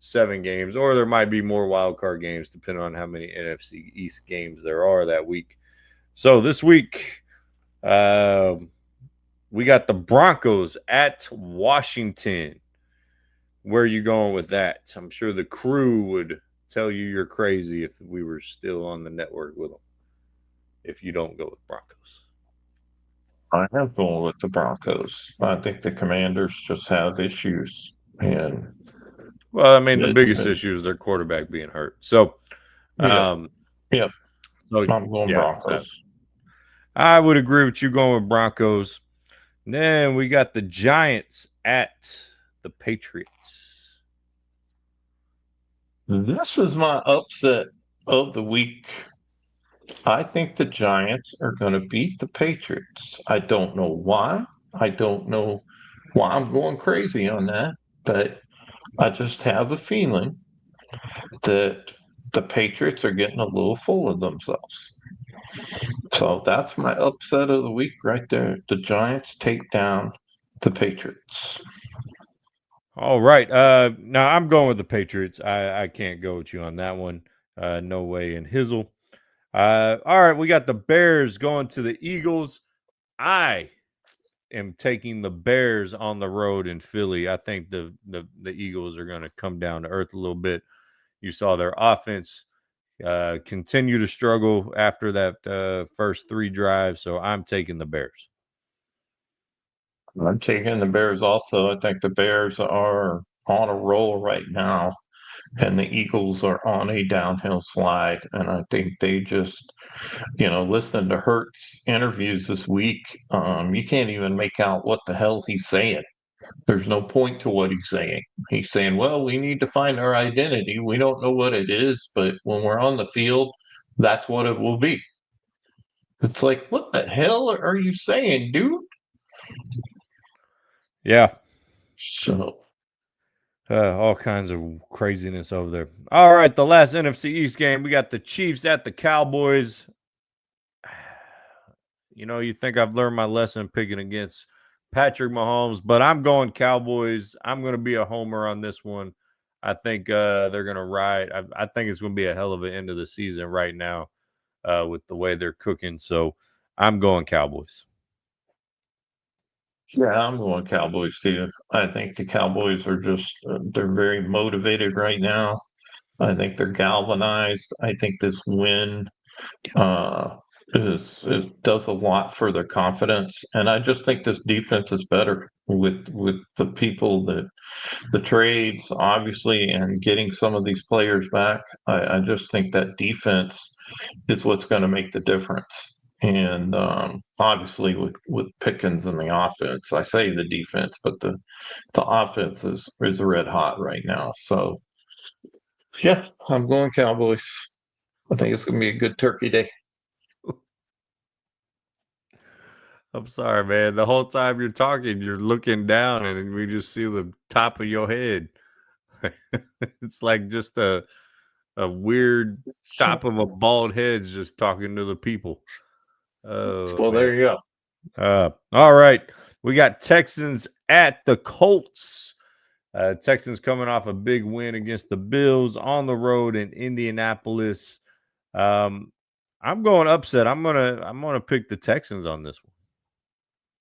7 games, or there might be more wild card games depending on how many NFC East games there are that week. So this week, we got the Broncos at Washington. Where are you going with that? I'm sure the crew would tell you you're crazy if we were still on the network with them. If you don't go with Broncos. I am going with the Broncos. I think the Commanders just have issues, and well, I mean, the biggest issue is their quarterback being hurt. So, yep. So I'm going Broncos. I would agree with you going with Broncos. And then we got the Giants at the Patriots. This is my upset of the week. I think the Giants are going to beat the Patriots. I don't know why. I don't know why I'm going crazy on that, but I just have a feeling that the Patriots are getting a little full of themselves. So that's my upset of the week right there. The Giants take down the Patriots. All right. Now I'm going with the Patriots. I can't go with you on that one. No way in Hizzle. All right, we got the Bears going to the Eagles. I am taking the Bears on the road in Philly. I think the Eagles are going to come down to earth a little bit. You saw their offense continue to struggle after that first 3 drives, so I'm taking the Bears. I'm taking the Bears also. I think the Bears are on a roll right now, and the Eagles are on a downhill slide. And I think they just, listening to Hurts interviews this week, you can't even make out what the hell he's saying. There's no point to what he's saying. He's saying, well, we need to find our identity. We don't know what it is, but when we're on the field, that's what it will be. It's like, what the hell are you saying, dude? Yeah. So all kinds of craziness over there. All right, the last NFC East game, we got the Chiefs at the Cowboys. You think I've learned my lesson picking against Patrick Mahomes, but I'm going Cowboys. I'm going to be a homer on this one. I think they're going to ride. I think it's going to be a hell of an end of the season right now with the way they're cooking. So I'm going Cowboys. Yeah, I'm going Cowboys too. I think the Cowboys are just, they're very motivated right now. I think they're galvanized. I think this win does a lot for their confidence. And I just think this defense is better with the people that the trades, obviously, and getting some of these players back. I just think that defense is what's going to make the difference. And obviously, with Pickens and the offense, I say the defense, but the offense is red hot right now. So, yeah, I'm going Cowboys. I think it's going to be a good turkey day. I'm sorry, man. The whole time you're talking, you're looking down and we just see the top of your head. It's like just a weird top of a bald head just talking to the people. Oh, well, there you go. All right. We got Texans at the Colts. Texans coming off a big win against the Bills on the road in Indianapolis. I'm going upset. I'm gonna pick the Texans on this one.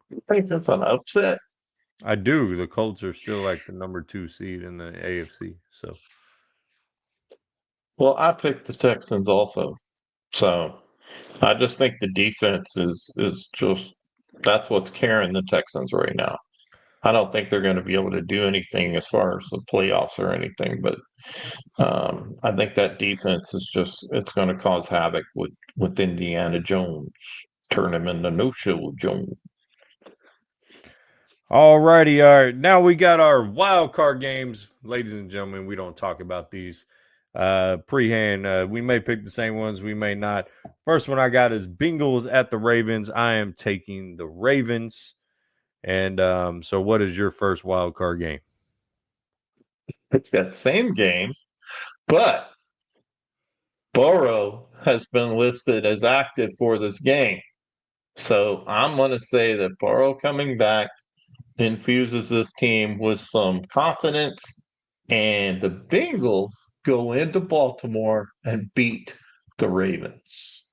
You think that's an upset? I do. The Colts are still like the number 2 seed in the AFC. So, well, I picked the Texans also. So, I just think the defense is just that's what's carrying the Texans right now. I don't think they're going to be able to do anything as far as the playoffs or anything, but I think that defense is it's going to cause havoc with Indiana Jones. Turn him into No-Show Jones. All righty. All right. Now we got our wild card games. Ladies and gentlemen, we don't talk about these pre-hand. We may pick the same ones. We may not. First one I got is Bengals at the Ravens. I am taking the Ravens. And so what is your first wild card game? That same game, but Burrow has been listed as active for this game. So I'm going to say that Burrow coming back infuses this team with some confidence, and the Bengals go into Baltimore and beat the Ravens.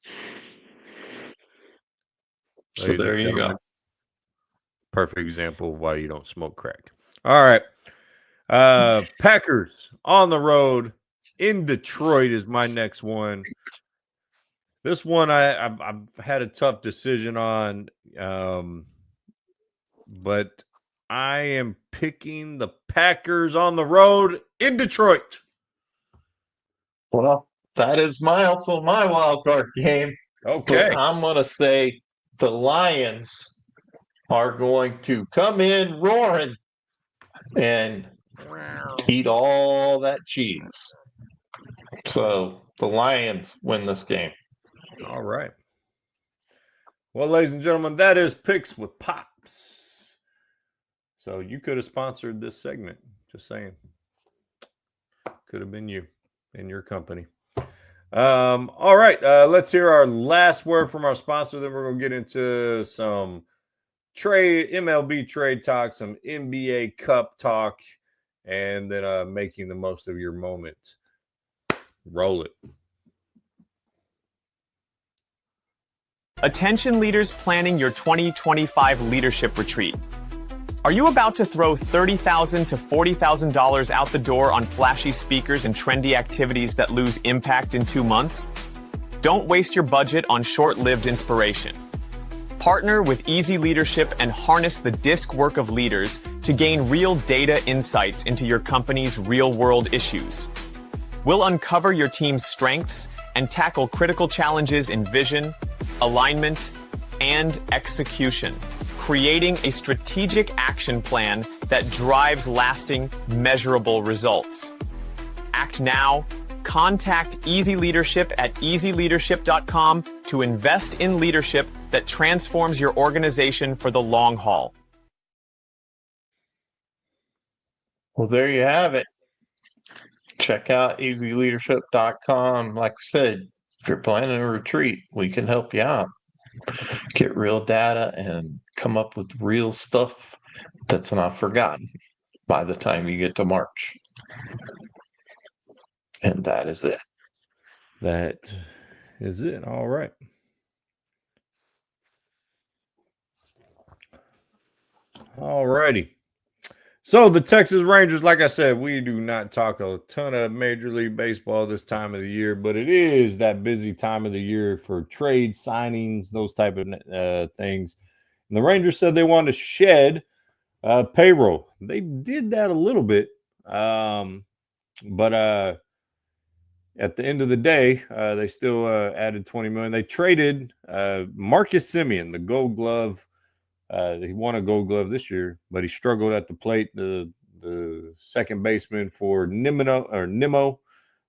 So Ladies there and you go. gentlemen, perfect example of why you don't smoke crack. All right. Packers on the road in Detroit is my next one. This one I've had a tough decision on, but I am picking the Packers on the road in Detroit. Well, that is also my wild card game. Okay. But I'm going to say the Lions are going to come in roaring and eat all that cheese. So the Lions win this game. All right. Well, ladies and gentlemen, that is Picks with Pops. So you could have sponsored this segment. Just saying. Could have been you in your company. All right. Let's hear our last word from our sponsor. Then we're going to get into some MLB trade talk, some NBA Cup talk, and then making the most of your moment. Roll it. Attention leaders planning your 2025 leadership retreat. Are you about to throw $30,000 to $40,000 out the door on flashy speakers and trendy activities that lose impact in 2 months? Don't waste your budget on short-lived inspiration. Partner with Easy Leadership and harness the DISC work of leaders to gain real data insights into your company's real-world issues. We'll uncover your team's strengths and tackle critical challenges in vision, alignment, and execution, creating a strategic action plan that drives lasting, measurable results. Act now. Contact Easy Leadership at easyleadership.com to invest in leadership that transforms your organization for the long haul. Well, there you have it. Check out easyleadership.com. Like I said, if you're planning a retreat, we can help you out. Get real data and come up with real stuff that's not forgotten by the time you get to March. And that is it. That is it. All right. All righty. So the Texas Rangers, like I said, we do not talk a ton of Major League Baseball this time of the year, but it is that busy time of the year for trade signings, those type of things. And the Rangers said they wanted to shed payroll. They did that a little bit, but at the end of the day, they still added $20 million. They traded Marcus Semien, the Gold Glove. He won a Gold Glove this year, but he struggled at the plate. The second baseman for Nimmo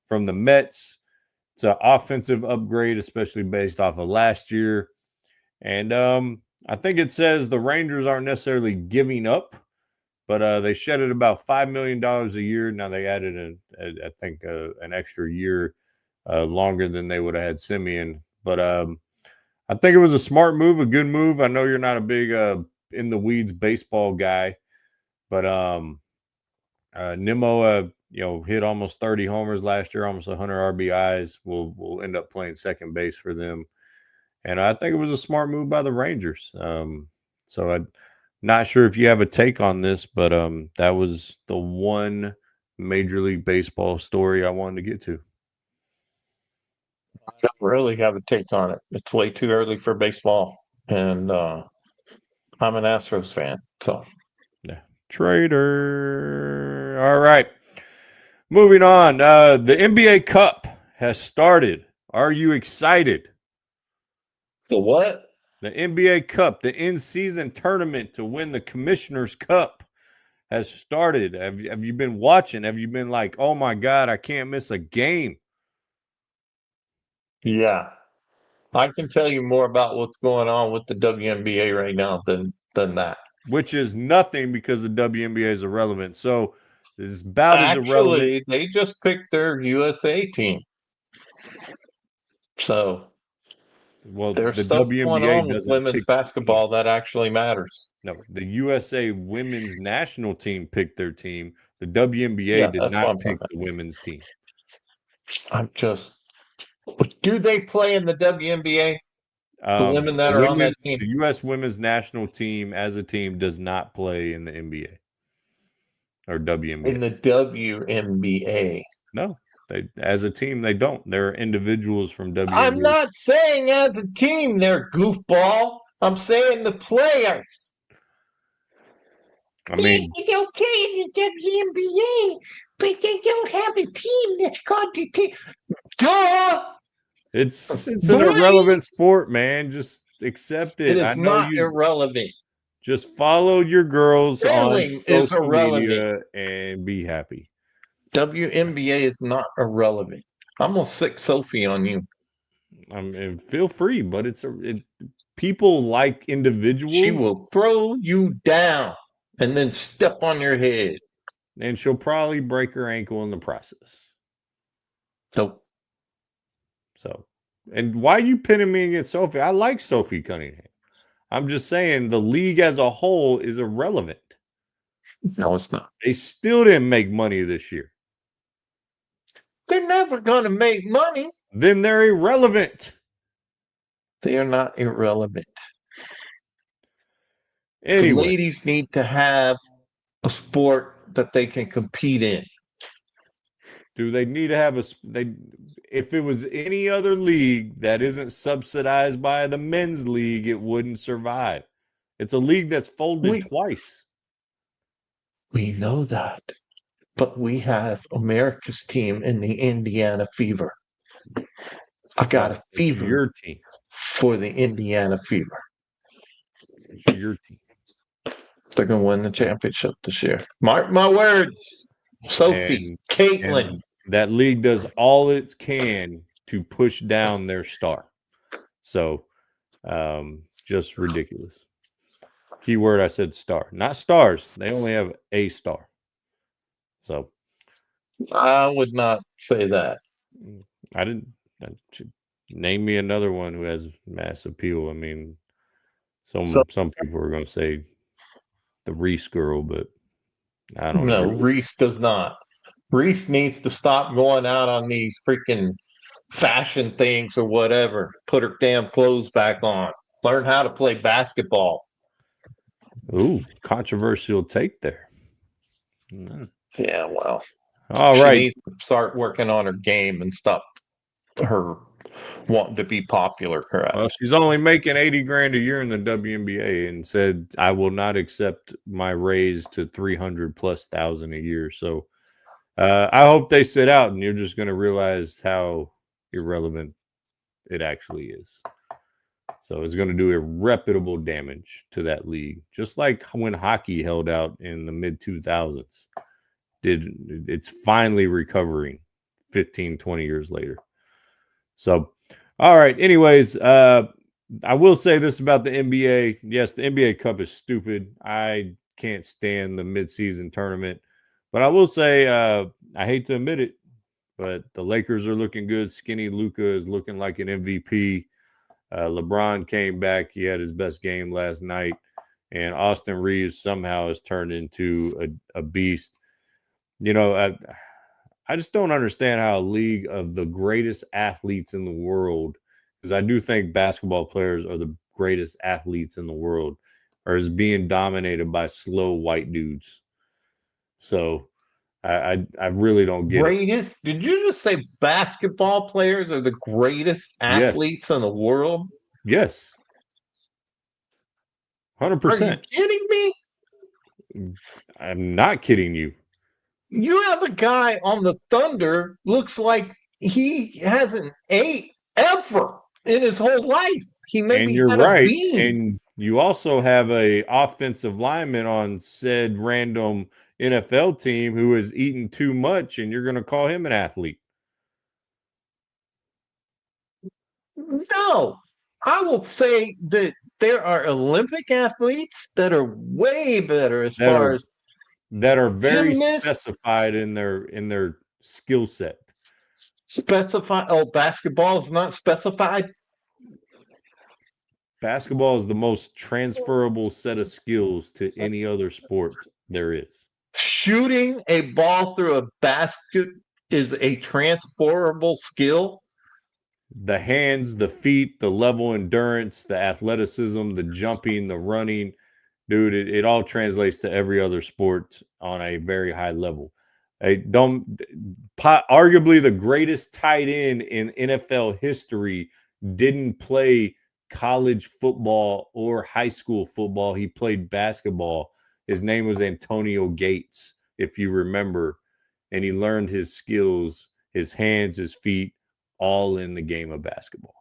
from the Mets. It's an offensive upgrade, especially based off of last year. And I think it says the Rangers aren't necessarily giving up, but they shedded about $5 million a year. Now they added, I think, an extra year longer than they would have had Semien. But I think it was a smart move, a good move. I know you're not a big in the weeds baseball guy, but Nimmo, hit almost 30 homers last year, almost 100 RBIs. Will end up playing second base for them, and I think it was a smart move by the Rangers. So I'm not sure if you have a take on this, but that was the one Major League Baseball story I wanted to get to. I don't really have a take on it. It's way too early for baseball, and I'm an Astros fan. So, yeah, trader. All right, moving on. The NBA Cup has started. Are you excited? The what? The NBA Cup, the in-season tournament to win the Commissioner's Cup, has started. Have you been watching? Have you been like, oh my God, I can't miss a game? Yeah, I can tell you more about what's going on with the WNBA right now than that. which is nothing because the WNBA is irrelevant. So it's about as irrelevant. Actually, they just picked their USA team. So Well, there's the stuff going WNBA on with doesn't women's pick their basketball that actually matters. No, the USA women's national team picked their team. The WNBA Yeah, did that's what not I'm pick talking the women's team. I'm just. Do they play in the WNBA? The women that are on that team. The U.S. women's national team as a team does not play in the NBA or WNBA. In the WNBA. No, they as a team they don't. They're individuals from WNBA. I'm not saying as a team they're goofball. I'm saying the players. I mean, they don't play in the WNBA, but they don't have a team that's called the team. Duh! it's an irrelevant sport, man. Just accept it. It is I know not irrelevant. Just follow your girls Sailing on is social irrelevant. media and be happy. WNBA is not irrelevant. I'm gonna sick Sophie on you. I mean, feel free, but people like individuals. She will throw you down and then step on your head. And she'll probably break her ankle in the process. So, and why are you pinning me against Sophie? I like Sophie Cunningham. I'm just saying the league as a whole is irrelevant. No, it's not. They still didn't make money this year. They're never going to make money. Then they're irrelevant. They are not irrelevant. Anyway. The ladies need to have a sport that they can compete in. Do they need to have if it was any other league that isn't subsidized by the men's league, it wouldn't survive. It's a league that's folded twice. We know that. But we have America's team in the Indiana Fever. I got a fever your team. For the Indiana Fever. It's your team. They're going to win the championship this year. Mark my words. Sophie, Caitlin. That league does all it can to push down their star. So, just ridiculous. Keyword, I said star. Not stars. They only have a star. So. I would not say that. I didn't. Name me another one who has mass appeal. I mean, some people are going to say the Reese girl, but I don't know. No, Reese does not. Reese needs to stop going out on these freaking fashion things or whatever. Put her damn clothes back on. Learn how to play basketball. Ooh, controversial take there. Yeah, well. All right. She needs to start working on her game and stop her wanting to be popular, correct? Well, she's only making $80,000 a year in the WNBA and said, I will not accept my raise to 300,000+ a year. So I hope they sit out and you're just going to realize how irrelevant it actually is. So it's going to do irreparable damage to that league. Just like when hockey held out in the mid 2000s. It's finally recovering 15, 20 years later. So, all right. Anyways, I will say this about the NBA. Yes, the NBA Cup is stupid. I can't stand the midseason tournament. But I will say, I hate to admit it, but the Lakers are looking good. Skinny Luka is looking like an MVP. LeBron came back. He had his best game last night. And Austin Reeves somehow has turned into a beast. You know, I just don't understand how a league of the greatest athletes in the world, because I do think basketball players are the greatest athletes in the world, is being dominated by slow white dudes. So I really don't get it. Did you just say basketball players are the greatest athletes in the world? Yes. 100%. Are you kidding me? I'm not kidding you. You have a guy on the Thunder, looks like he hasn't ate ever in his whole life. He maybe had a bean. And you also have a offensive lineman on said random NFL team who has eaten too much, and you're going to call him an athlete. No, I will say that there are Olympic athletes that are way better as that far are as that are very gymnasts. specified in their skill set. Specify. Oh, basketball is not specified. Basketball is the most transferable set of skills to any other sport there is. Shooting a ball through a basket is a transferable skill. The hands, the feet, the level endurance, the athleticism, the jumping, the running, dude, it all translates to every other sport on a very high level. Arguably the greatest tight end in NFL history didn't play college football or high school football. He played basketball. His name was Antonio Gates, if you remember, and he learned his skills, his hands, his feet, all in the game of basketball.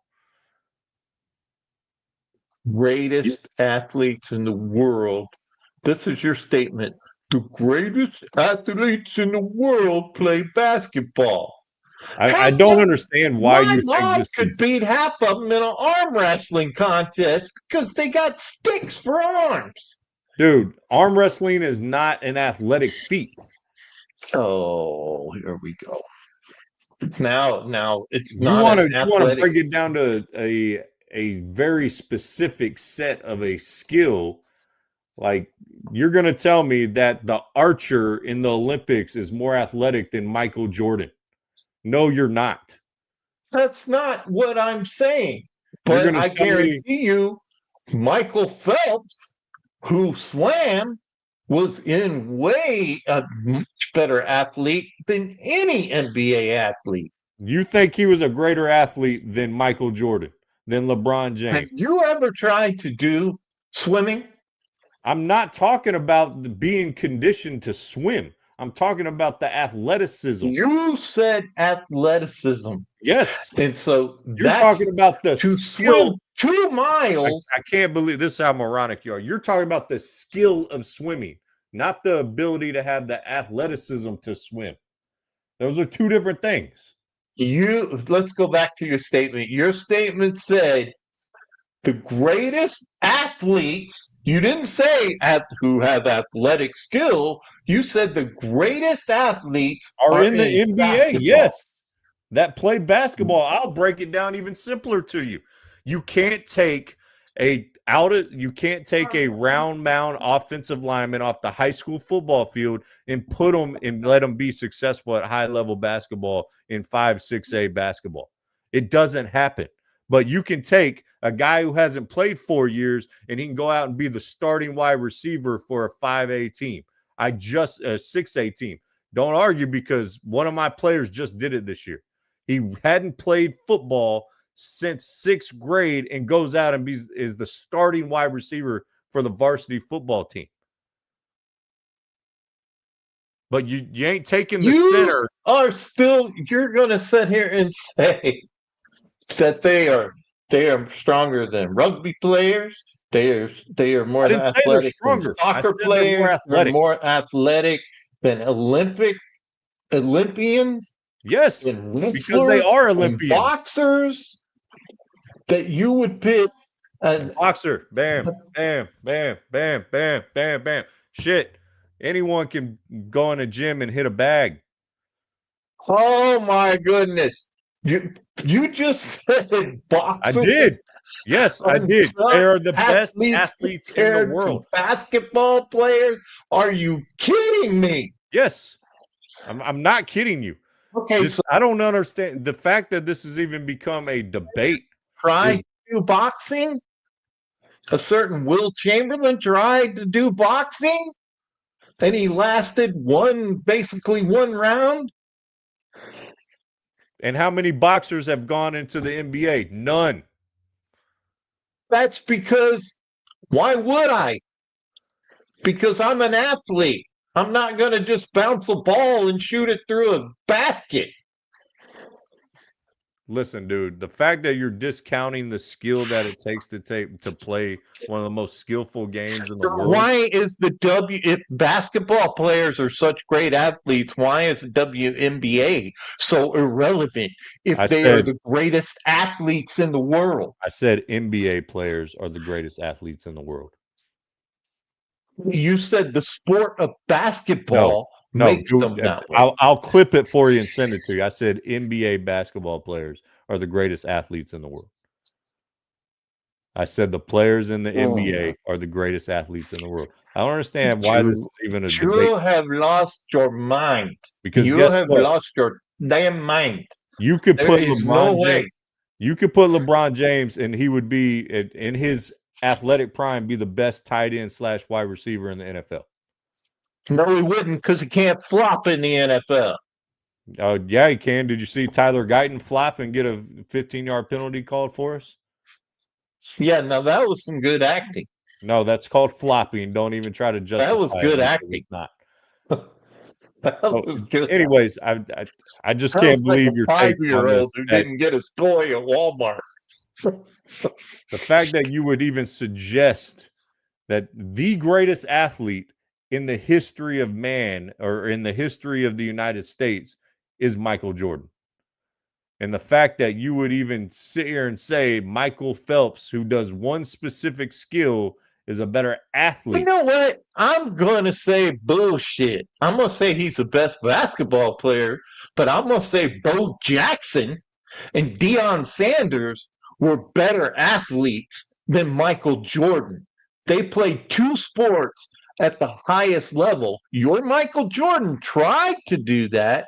Greatest athletes in the world. This is your statement. The greatest athletes in the world play basketball. I don't understand why My you think mom this could beat half of them in an arm wrestling contest because they got sticks for arms. Dude, arm wrestling is not an athletic feat. Oh, here we go. Now it's You not want an to athletic. break it down to a very specific set of a skill. Like, you're going to tell me that the archer in the Olympics is more athletic than Michael Jordan. No, you're not. That's not what I'm saying. You're But gonna I tell me- guarantee you, Michael Phelps, who swam, was in way a much better athlete than any NBA athlete. You think he was a greater athlete than Michael Jordan, than LeBron Have James? you ever tried to do swimming? I'm not talking about being conditioned to swim. I'm talking about the athleticism. You said athleticism. Yes. And so You're that's talking about the to skill. swim 2 miles. I can't believe this is how moronic you are. You're talking about the skill of swimming, not the ability to have the athleticism to swim. Those are two different things. Let's go back to your statement. Your statement said the greatest athletes, you didn't say who have athletic skill, you said the greatest athletes Are in the NBA, basketball. yes. That play basketball. I'll break it down even simpler to you. You can't take a round mound offensive lineman off the high school football field and put them and let them be successful at high level basketball in 5, 6A basketball. It doesn't happen. But you can take a guy who hasn't played 4 years and he can go out and be the starting wide receiver for a 5A team. A 6A team. Don't argue, because one of my players just did it this year. He hadn't played football since 6th grade and goes out and is the starting wide receiver for the varsity football team. But you ain't taking the center. You're going to sit here and say that they are stronger than rugby players. They are more I didn't say they're athletic than stronger. I soccer said they're players. more athletic. They're more athletic than Olympians. Yes, and because they are Olympians. Boxers that you would pick. Boxer, bam, bam, bam, bam, bam, bam, bam. Shit, anyone can go in a gym and hit a bag. Oh my goodness! You just said boxers. I did. Yes, I did. They are the best athletes in the world. Basketball players? Are you kidding me? Yes, I'm not kidding you. Okay, I don't understand the fact that this has even become a debate. Try to do boxing. A certain Will Chamberlain tried to do boxing, and he lasted basically one round. And how many boxers have gone into the NBA? None. That's because, why would I? Because I'm an athlete. I'm not going to just bounce a ball and shoot it through a basket. Listen, dude, the fact that you're discounting the skill that it takes to play one of the most skillful games in the world. Why is if basketball players are such great athletes, why is the WNBA so irrelevant if they are the greatest athletes in the world? I said NBA players are the greatest athletes in the world. You said the sport of basketball makes them that way. I'll clip it for you and send it to you. I said NBA basketball players are the greatest athletes in the world. I said the players in the NBA are the greatest athletes in the world. I don't understand why this is even a debate. You have lost your mind. Because you have lost your damn mind. You could put LeBron James. You could put LeBron James, and he would be in his athletic prime, be the best tight end / wide receiver in the NFL. No, he wouldn't, because he can't flop in the NFL. Oh, yeah, he can. Did you see Tyler Guyton flop and get a 15-yard penalty called for us? Yeah, now that was some good acting. No, that's called flopping. Don't even try to justify that was good acting. Not. That was good. Anyways, I just can't believe your 5-year-old who didn't get his toy at Walmart. The fact that you would even suggest that the greatest athlete in the history of man or in the history of the United States is Michael Jordan. And the fact that you would even sit here and say Michael Phelps, who does one specific skill, is a better athlete. You know what? I'm going to say bullshit. I'm going to say he's the best basketball player, but I'm going to say Bo Jackson and Deion Sanders were better athletes than Michael Jordan. They played two sports at the highest level. Your Michael Jordan tried to do that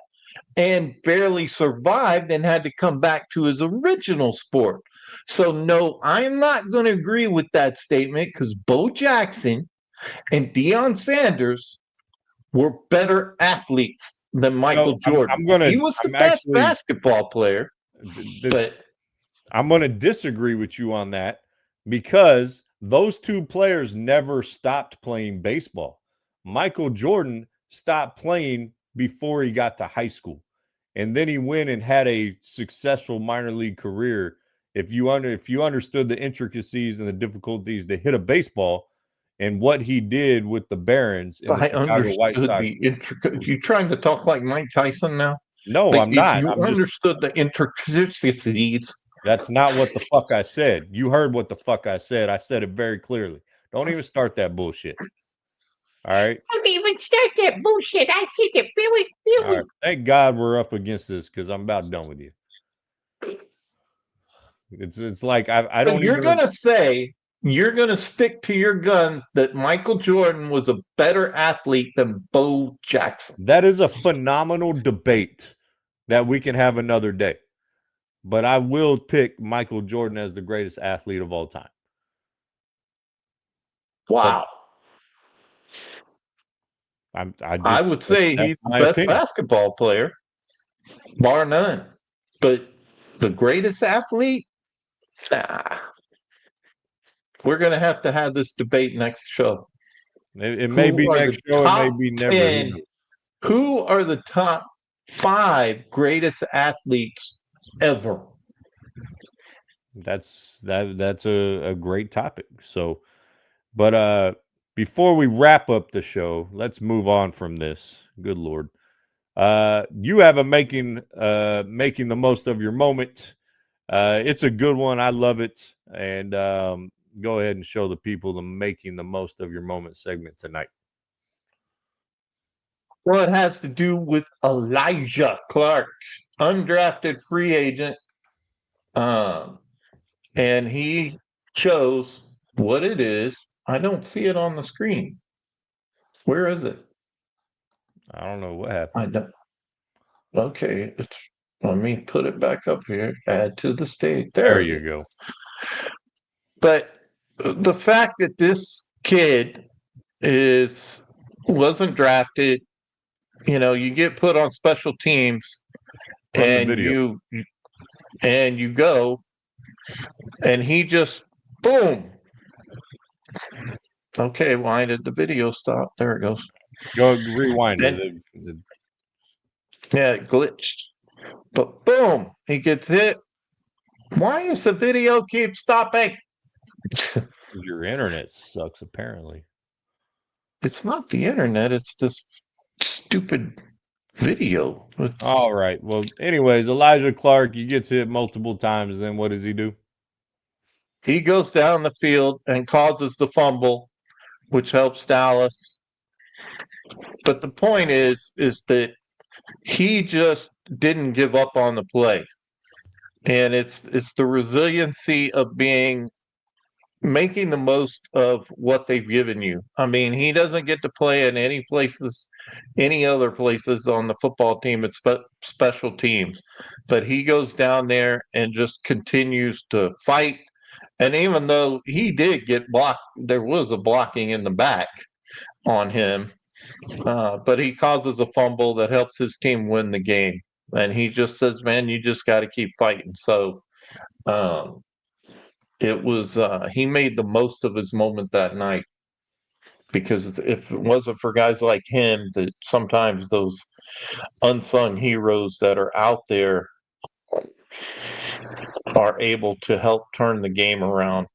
and barely survived and had to come back to his original sport. So, no, I'm not going to agree with that statement because Bo Jackson and Deion Sanders were better athletes than Michael Jordan. He was the best basketball player. But I'm going to disagree with you on that because those two players never stopped playing baseball. Michael Jordan stopped playing before he got to high school. And then he went and had a successful minor league career. If you understood the intricacies and the difficulties to hit a baseball and what he did with the Barons and the Chicago White Sox. You trying to talk like Mike Tyson now? No, I'm not. You understood the intricacies. That's not what the fuck I said. You heard what the fuck I said. I said it very clearly. Don't even start that bullshit. All right. Don't even start that bullshit. I said it very clearly. All right. Thank God we're up against this because I'm about done with you. It's like I don't. You're gonna say you're gonna stick to your guns that Michael Jordan was a better athlete than Bo Jackson. That is a phenomenal debate that we can have another day. But I will pick Michael Jordan as the greatest athlete of all time. Wow. I would say he's the best basketball player, bar none. But the greatest athlete? Nah. We're going to have this debate next show. It may be next show. It may be never. Who are the top 5 greatest athletes ever? That's a great topic. So, but before we wrap up the show, let's move on from this. Good Lord. You have a making the most of your moment. It's a good one. I love it. And go ahead and show the people the making the most of your moment segment tonight. Well, it has to do with Elijah Clark, undrafted free agent. And he chose what it is. I don't see it on the screen. Where is it? I don't know what happened. I don't. Okay. Let me put it back up here. Add to the state. There you go. But the fact that this kid wasn't drafted, you get put on special teams and you go and he just boom. Okay, why did the video stop? There it goes. Go rewind it. Yeah, it glitched. But boom, he gets hit Why is the video keep stopping? Your internet sucks, apparently. It's not the internet. It's this stupid video. All right. Well, anyways, Elijah Clark, he gets hit multiple times. Then what does he do? He goes down the field and causes the fumble, which helps Dallas. But the point is that he just didn't give up on the play. And it's the resiliency of making the most of what they've given you. I mean, he doesn't get to play in any other places on the football team. It's special teams, but he goes down there and just continues to fight. And even though he did get blocked, there was a blocking in the back on him, but he causes a fumble that helps his team win the game. And he just says, "Man, you just got to keep fighting." So, it was he made the most of his moment that night, because if it wasn't for guys like him, that sometimes those unsung heroes that are out there are able to help turn the game around,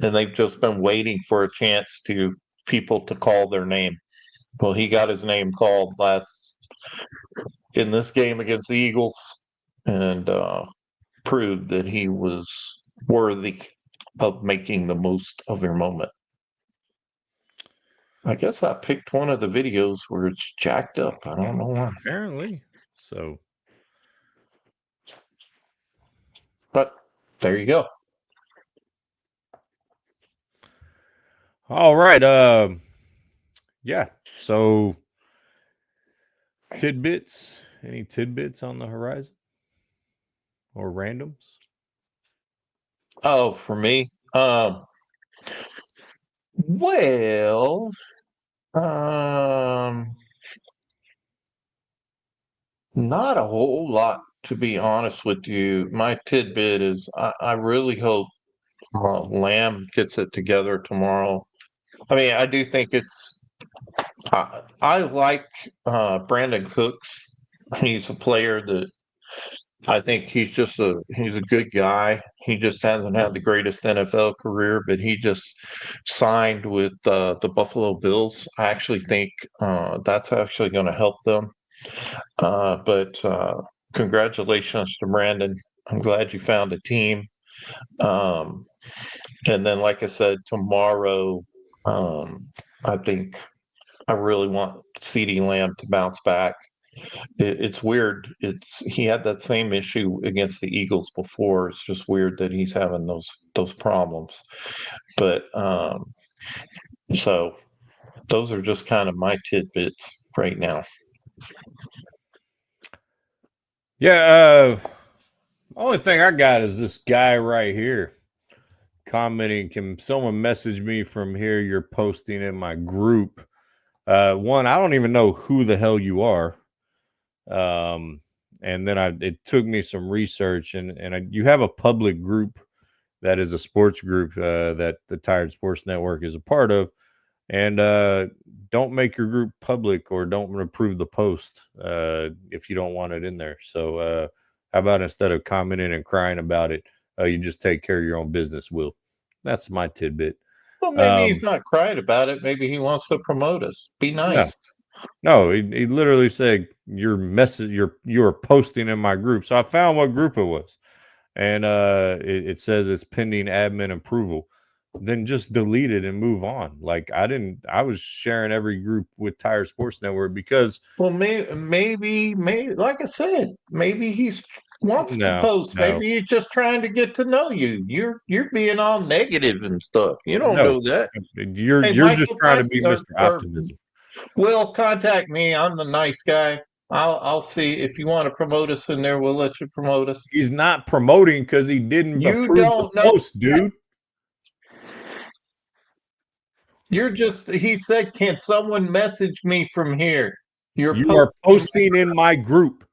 and they've just been waiting for a chance to people to call their name. Well, he got his name called in this game against the Eagles, and proved that he was worthy of making the most of your moment. I guess I picked one of the videos where it's jacked up. I don't know why. Apparently. So. But there you go. All right. Yeah. So tidbits. Any tidbits on the horizon? Or randoms? Oh, for me? Well, not a whole lot, to be honest with you. My tidbit is I really hope Lamb gets it together tomorrow. I mean, I do think I like Brandon Cooks. He's a player that I think he's a good guy. He just hasn't had the greatest NFL career, but he just signed with the Buffalo Bills. I actually think that's actually going to help them. But congratulations to Brandon. I'm glad you found a team. And then, like I said, tomorrow, I think I really want CeeDee Lamb to bounce back. It's weird. He had that same issue against the Eagles before. It's just weird that he's having those problems. But so those are just kind of my tidbits right now. Yeah. Only thing I got is this guy right here commenting. Can someone message me from here? You're posting in my group. One, I don't even know who the hell you are. And then it took me some research, and you have a public group that is a sports group that the Tired Sports Network is a part of, and don't make your group public or don't approve the post if you don't want it in there. So how about instead of commenting and crying about it, you just take care of your own business, Will? That's my tidbit. Well, maybe he's not crying about it. Maybe he wants to promote us. Be nice. No, he literally said you're posting in my group. So I found what group it was, and it says it's pending admin approval. Then just delete it and move on. Like I was sharing every group with Tired Sports Network because maybe like I said, maybe he's wants to post. No. Maybe he's just trying to get to know you. You're being all negative and stuff. You don't know that. You're just trying to be Mr. Optimism. Will, contact me. I'm the nice guy. I'll see if you want to promote us in there. We'll let you promote us. He's not promoting because he didn't approve the post, dude. He said, can someone message me from here? You are posting in my group.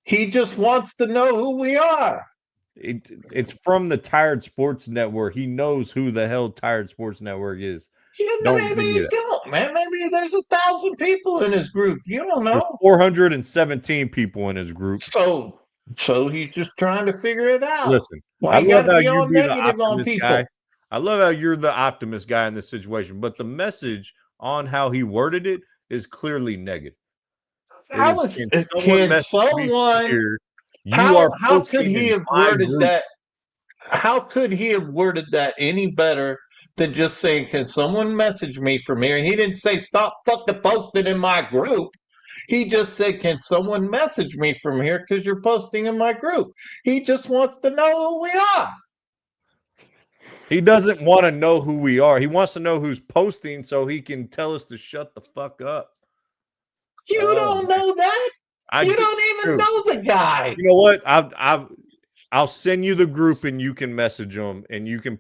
He just wants to know who we are. It's from the Tired Sports Network. He knows who the hell Tired Sports Network is. Yeah, maybe you don't, man. Maybe there's 1,000 people in his group. You don't know. There's 417 people in his group. So So he's just trying to figure it out. Listen, Why I you love gotta how be you all be the negative on optimist people? guy. I love how you're the optimist guy in this situation, but the message on how he worded it is clearly negative. It How is, is can someone can message me from someone here? You are how could posting he in have my worded group. that? How could he have worded that any better than just saying, "Can someone message me from here?" And he didn't say, "Stop fucking posting in my group." He just said, "Can someone message me from here because you're posting in my group?" He just wants to know who we are. He doesn't want to know who we are. He wants to know who's posting so he can tell us to shut the fuck up. You don't know that. You don't even know the guy. You know what? I'll send you the group and you can message him and you can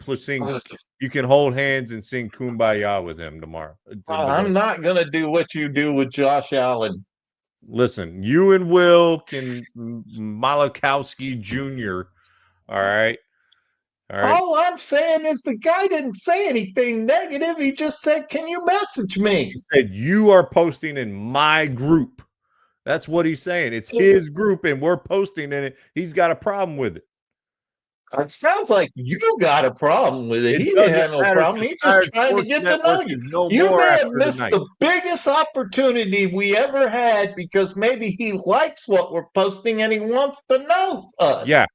you can hold hands and sing Kumbaya with him tomorrow. I'm not gonna do what you do with Josh Allen. Listen, you and Will can Malakowski Jr. All right. All right. All I'm saying is the guy didn't say anything negative. He just said, "Can you message me?" He said, "You are posting in my group." That's what he's saying. It's his group and we're posting in it. He's got a problem with it. It sounds like you got a problem with it. It He didn't doesn't have no matter problem. because He's Tired just trying to Sports get to know Network you. is no You more may have after missed tonight. the biggest opportunity we ever had because maybe he likes what we're posting and he wants to know us. Yeah.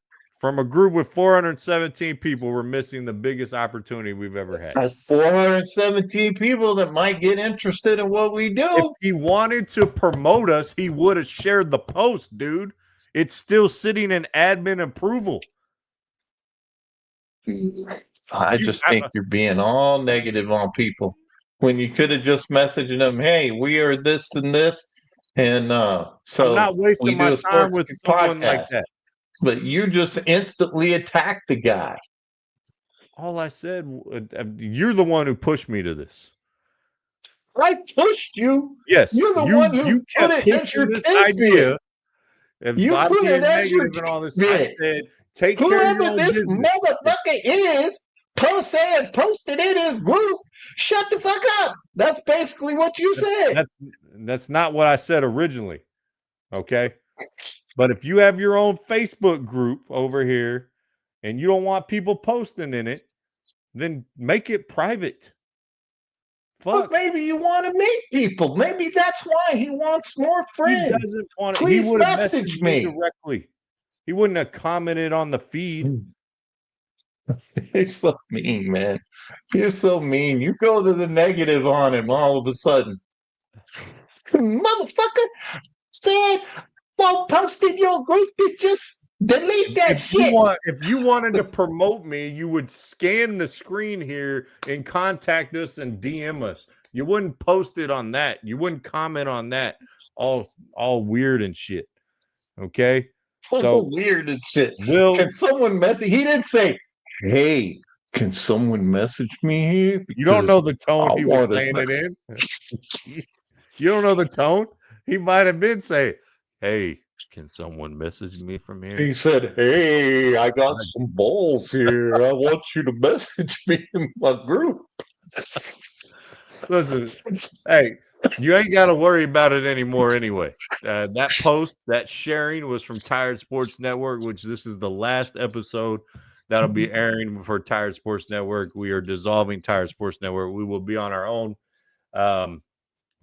From a group with 417 people, we're missing the biggest opportunity we've ever had. There's 417 people that might get interested in what we do. If he wanted to promote us, he would have shared the post, dude. It's still sitting in admin approval. I just think you're being all negative on people when you could have just messaged them, "Hey, we are this and this, and so I'm not wasting we my do a time sports with someone podcast." like that. But you just instantly attack the guy. All I said, you're the one who pushed me to this. I pushed you. Yes, You're the one who you put kept it as your pushing this tidbit. idea. If You I'm put it being as your negative and all this, I tidbit. said, take care of your Whoever own this business. motherfucker is, posted in his group. Shut the fuck up. That's basically what you said. That's not what I said originally. Okay. But if you have your own Facebook group over here and you don't want people posting in it, then make it private. But maybe you want to meet people. Maybe that's why he wants more friends. He doesn't want to. Please He would have message messaged me directly. He wouldn't have commented on the feed. You're so mean, man. You're so mean. You go to the negative on him all of a sudden. Motherfucker said, "Well, post in your group to just delete that shit." If you wanted to promote me, you would scan the screen here and contact us and DM us. You wouldn't post it on that. You wouldn't comment on that. All weird and shit. Okay. So weird and shit. Will, Can someone message? He didn't say, "Hey, can someone message me here?" You don't know the Because tone I he was want to saying it in. You don't know the tone. He might have been saying, "Hey, can someone message me from here?" He said, "Hey, I got some balls here. I want you to message me in my group." Listen, hey, you ain't got to worry about it anymore anyway. That post, that sharing was from Tired Sports Network, which this is the last episode that'll be airing for Tired Sports Network. We are dissolving Tired Sports Network. We will be on our own.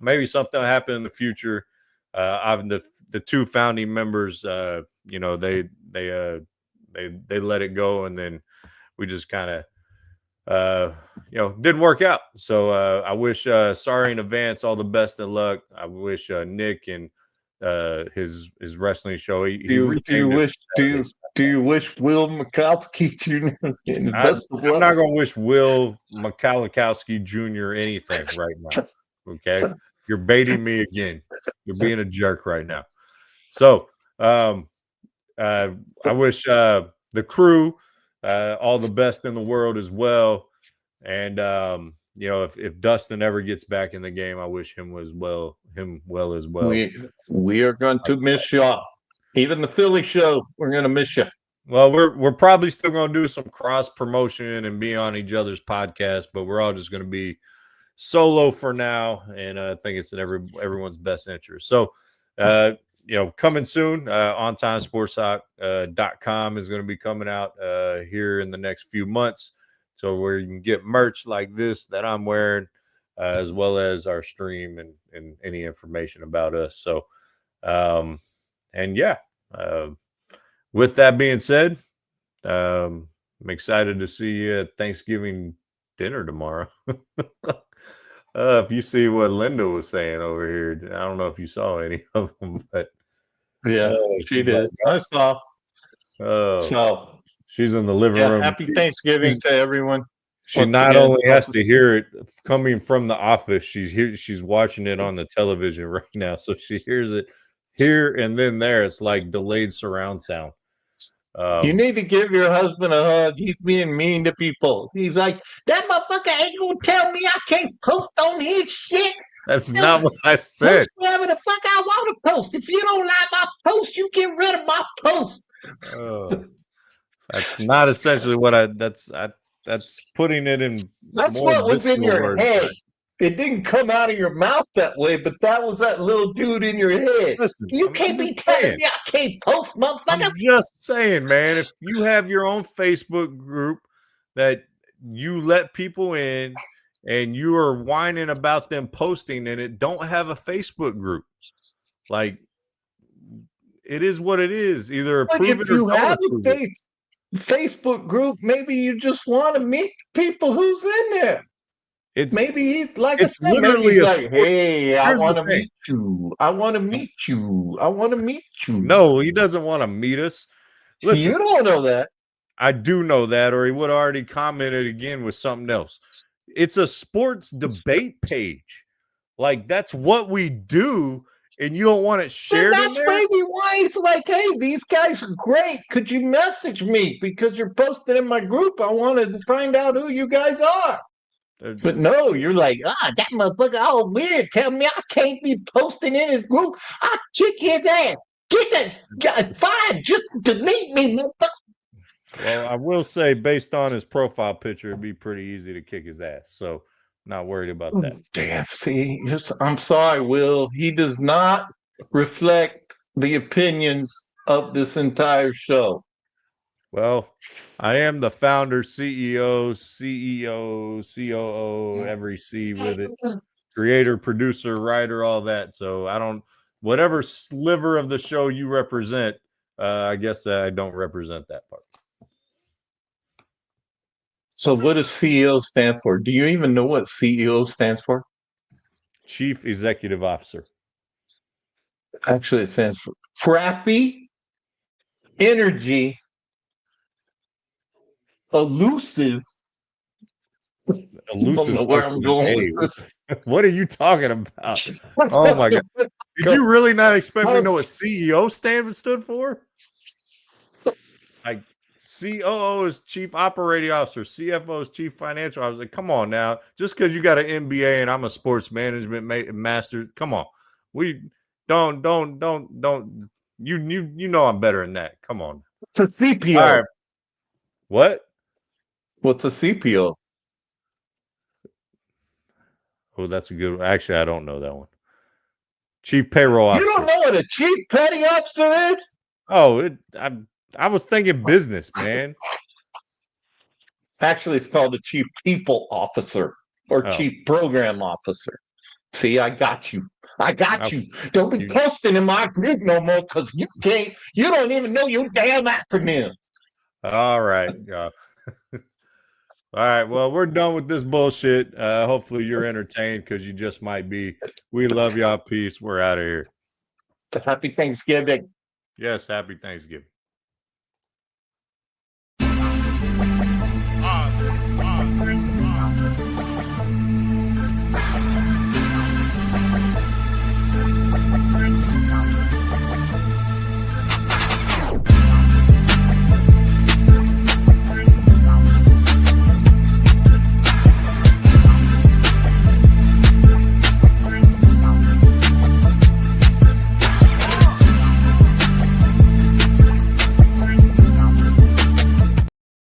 Maybe something will happen in the future. The two founding members, you know, they let it go, and then we just kind of you know, didn't work out. So I wish sorry in advance all the best of luck. I wish Nick and his wrestling show. Do you wish Will Mikowski Jr. the best of luck? I'm not gonna wish Will Mikowski Jr. anything right now. Okay, you're baiting me again. You're being a jerk right now. So I wish the crew all the best in the world as well. And you know, if Dustin ever gets back in the game, I wish him well as well. We are going to miss y'all. Even the Philly show, we're going to miss you. Well, we're probably still going to do some cross promotion and be on each other's podcast, but we're all just going to be solo for now, and I think it's in everyone's best interest. So coming soon. OnTimeSportsTalk.com is going to be coming out here in the next few months. So where you can get merch like this that I'm wearing, as well as our stream and any information about us. So, with that being said, I'm excited to see you at Thanksgiving dinner tomorrow. If you see what Linda was saying over here, I don't know if you saw any of them, but yeah, she did. I saw. So she's in the living room. Happy Thanksgiving to everyone. She not only has to hear it coming from the office, she's watching it on the television right now, so she hears it here and then there. It's like delayed surround sound. You need to give your husband a hug. He's being mean to people. He's like, that motherfucker ain't gonna tell me I can't post on his shit. That's not what I said. Post whatever the fuck I want to post. If you don't like my post, you get rid of my post. That's not essentially what that's putting it in. That's what was in your head. It didn't come out of your mouth that way, but that was that little dude in your head. Listen, you can't be telling me I can't post, motherfucker. I'm just saying, man, if you have your own Facebook group that you let people in and you are whining about them posting in it, don't have a Facebook group. Like, it is what it is. Either approve it or don't approve it. Facebook group, maybe you just want to meet people who's in there. Maybe he's like it's literally like, hey, I want to meet you. I want to meet you. I want to meet you. No, he doesn't want to meet us. Listen, you don't know that. I do know that, or he would have already commented again with something else. It's a sports debate page. Like, that's what we do. And you don't want it shared. That's maybe why it's like, hey, these guys are great. Could you message me because you're posted in my group? I wanted to find out who you guys are. But no, you're like, that motherfucker all weird. Tell me I can't be posting in his group. I'll kick his ass. Get that. Fine, just delete me, motherfucker. Well, I will say, based on his profile picture, it'd be pretty easy to kick his ass. So, not worried about that. Damn, see, I'm sorry, Will. He does not reflect the opinions of this entire show. Well, I am the founder, CEO, COO, every C with it. Creator, producer, writer, all that. So whatever sliver of the show you represent, I guess I don't represent that part. So what does CEO stand for? Do you even know what CEO stands for? Chief Executive Officer. Actually, it stands for crappy, energy, elusive. Elusive. Where I'm going with this. What are you talking about? Oh my God. Did you really not expect me to know what CEO stood for? Like, COO is Chief Operating Officer, CFO is Chief Financial Officer. Come on now. Just because you got an MBA and I'm a sports management master, come on. We don't. You know I'm better than that. Come on. It's a CPO. All right. What? What's a CPO? Oh, that's a good one. Actually, I don't know that one. Chief Payroll Officer. You don't know what a Chief Petty Officer is? Oh, I was thinking business, man. Actually, it's called a Chief People Officer or Chief Program Officer. See, I got you. You. Don't be posting in my group no more because you don't even know your damn acronym. All right. All right. Well, we're done with this bullshit. Hopefully you're entertained because you just might be. We love y'all. Peace. We're out of here. Happy Thanksgiving. Yes. Happy Thanksgiving.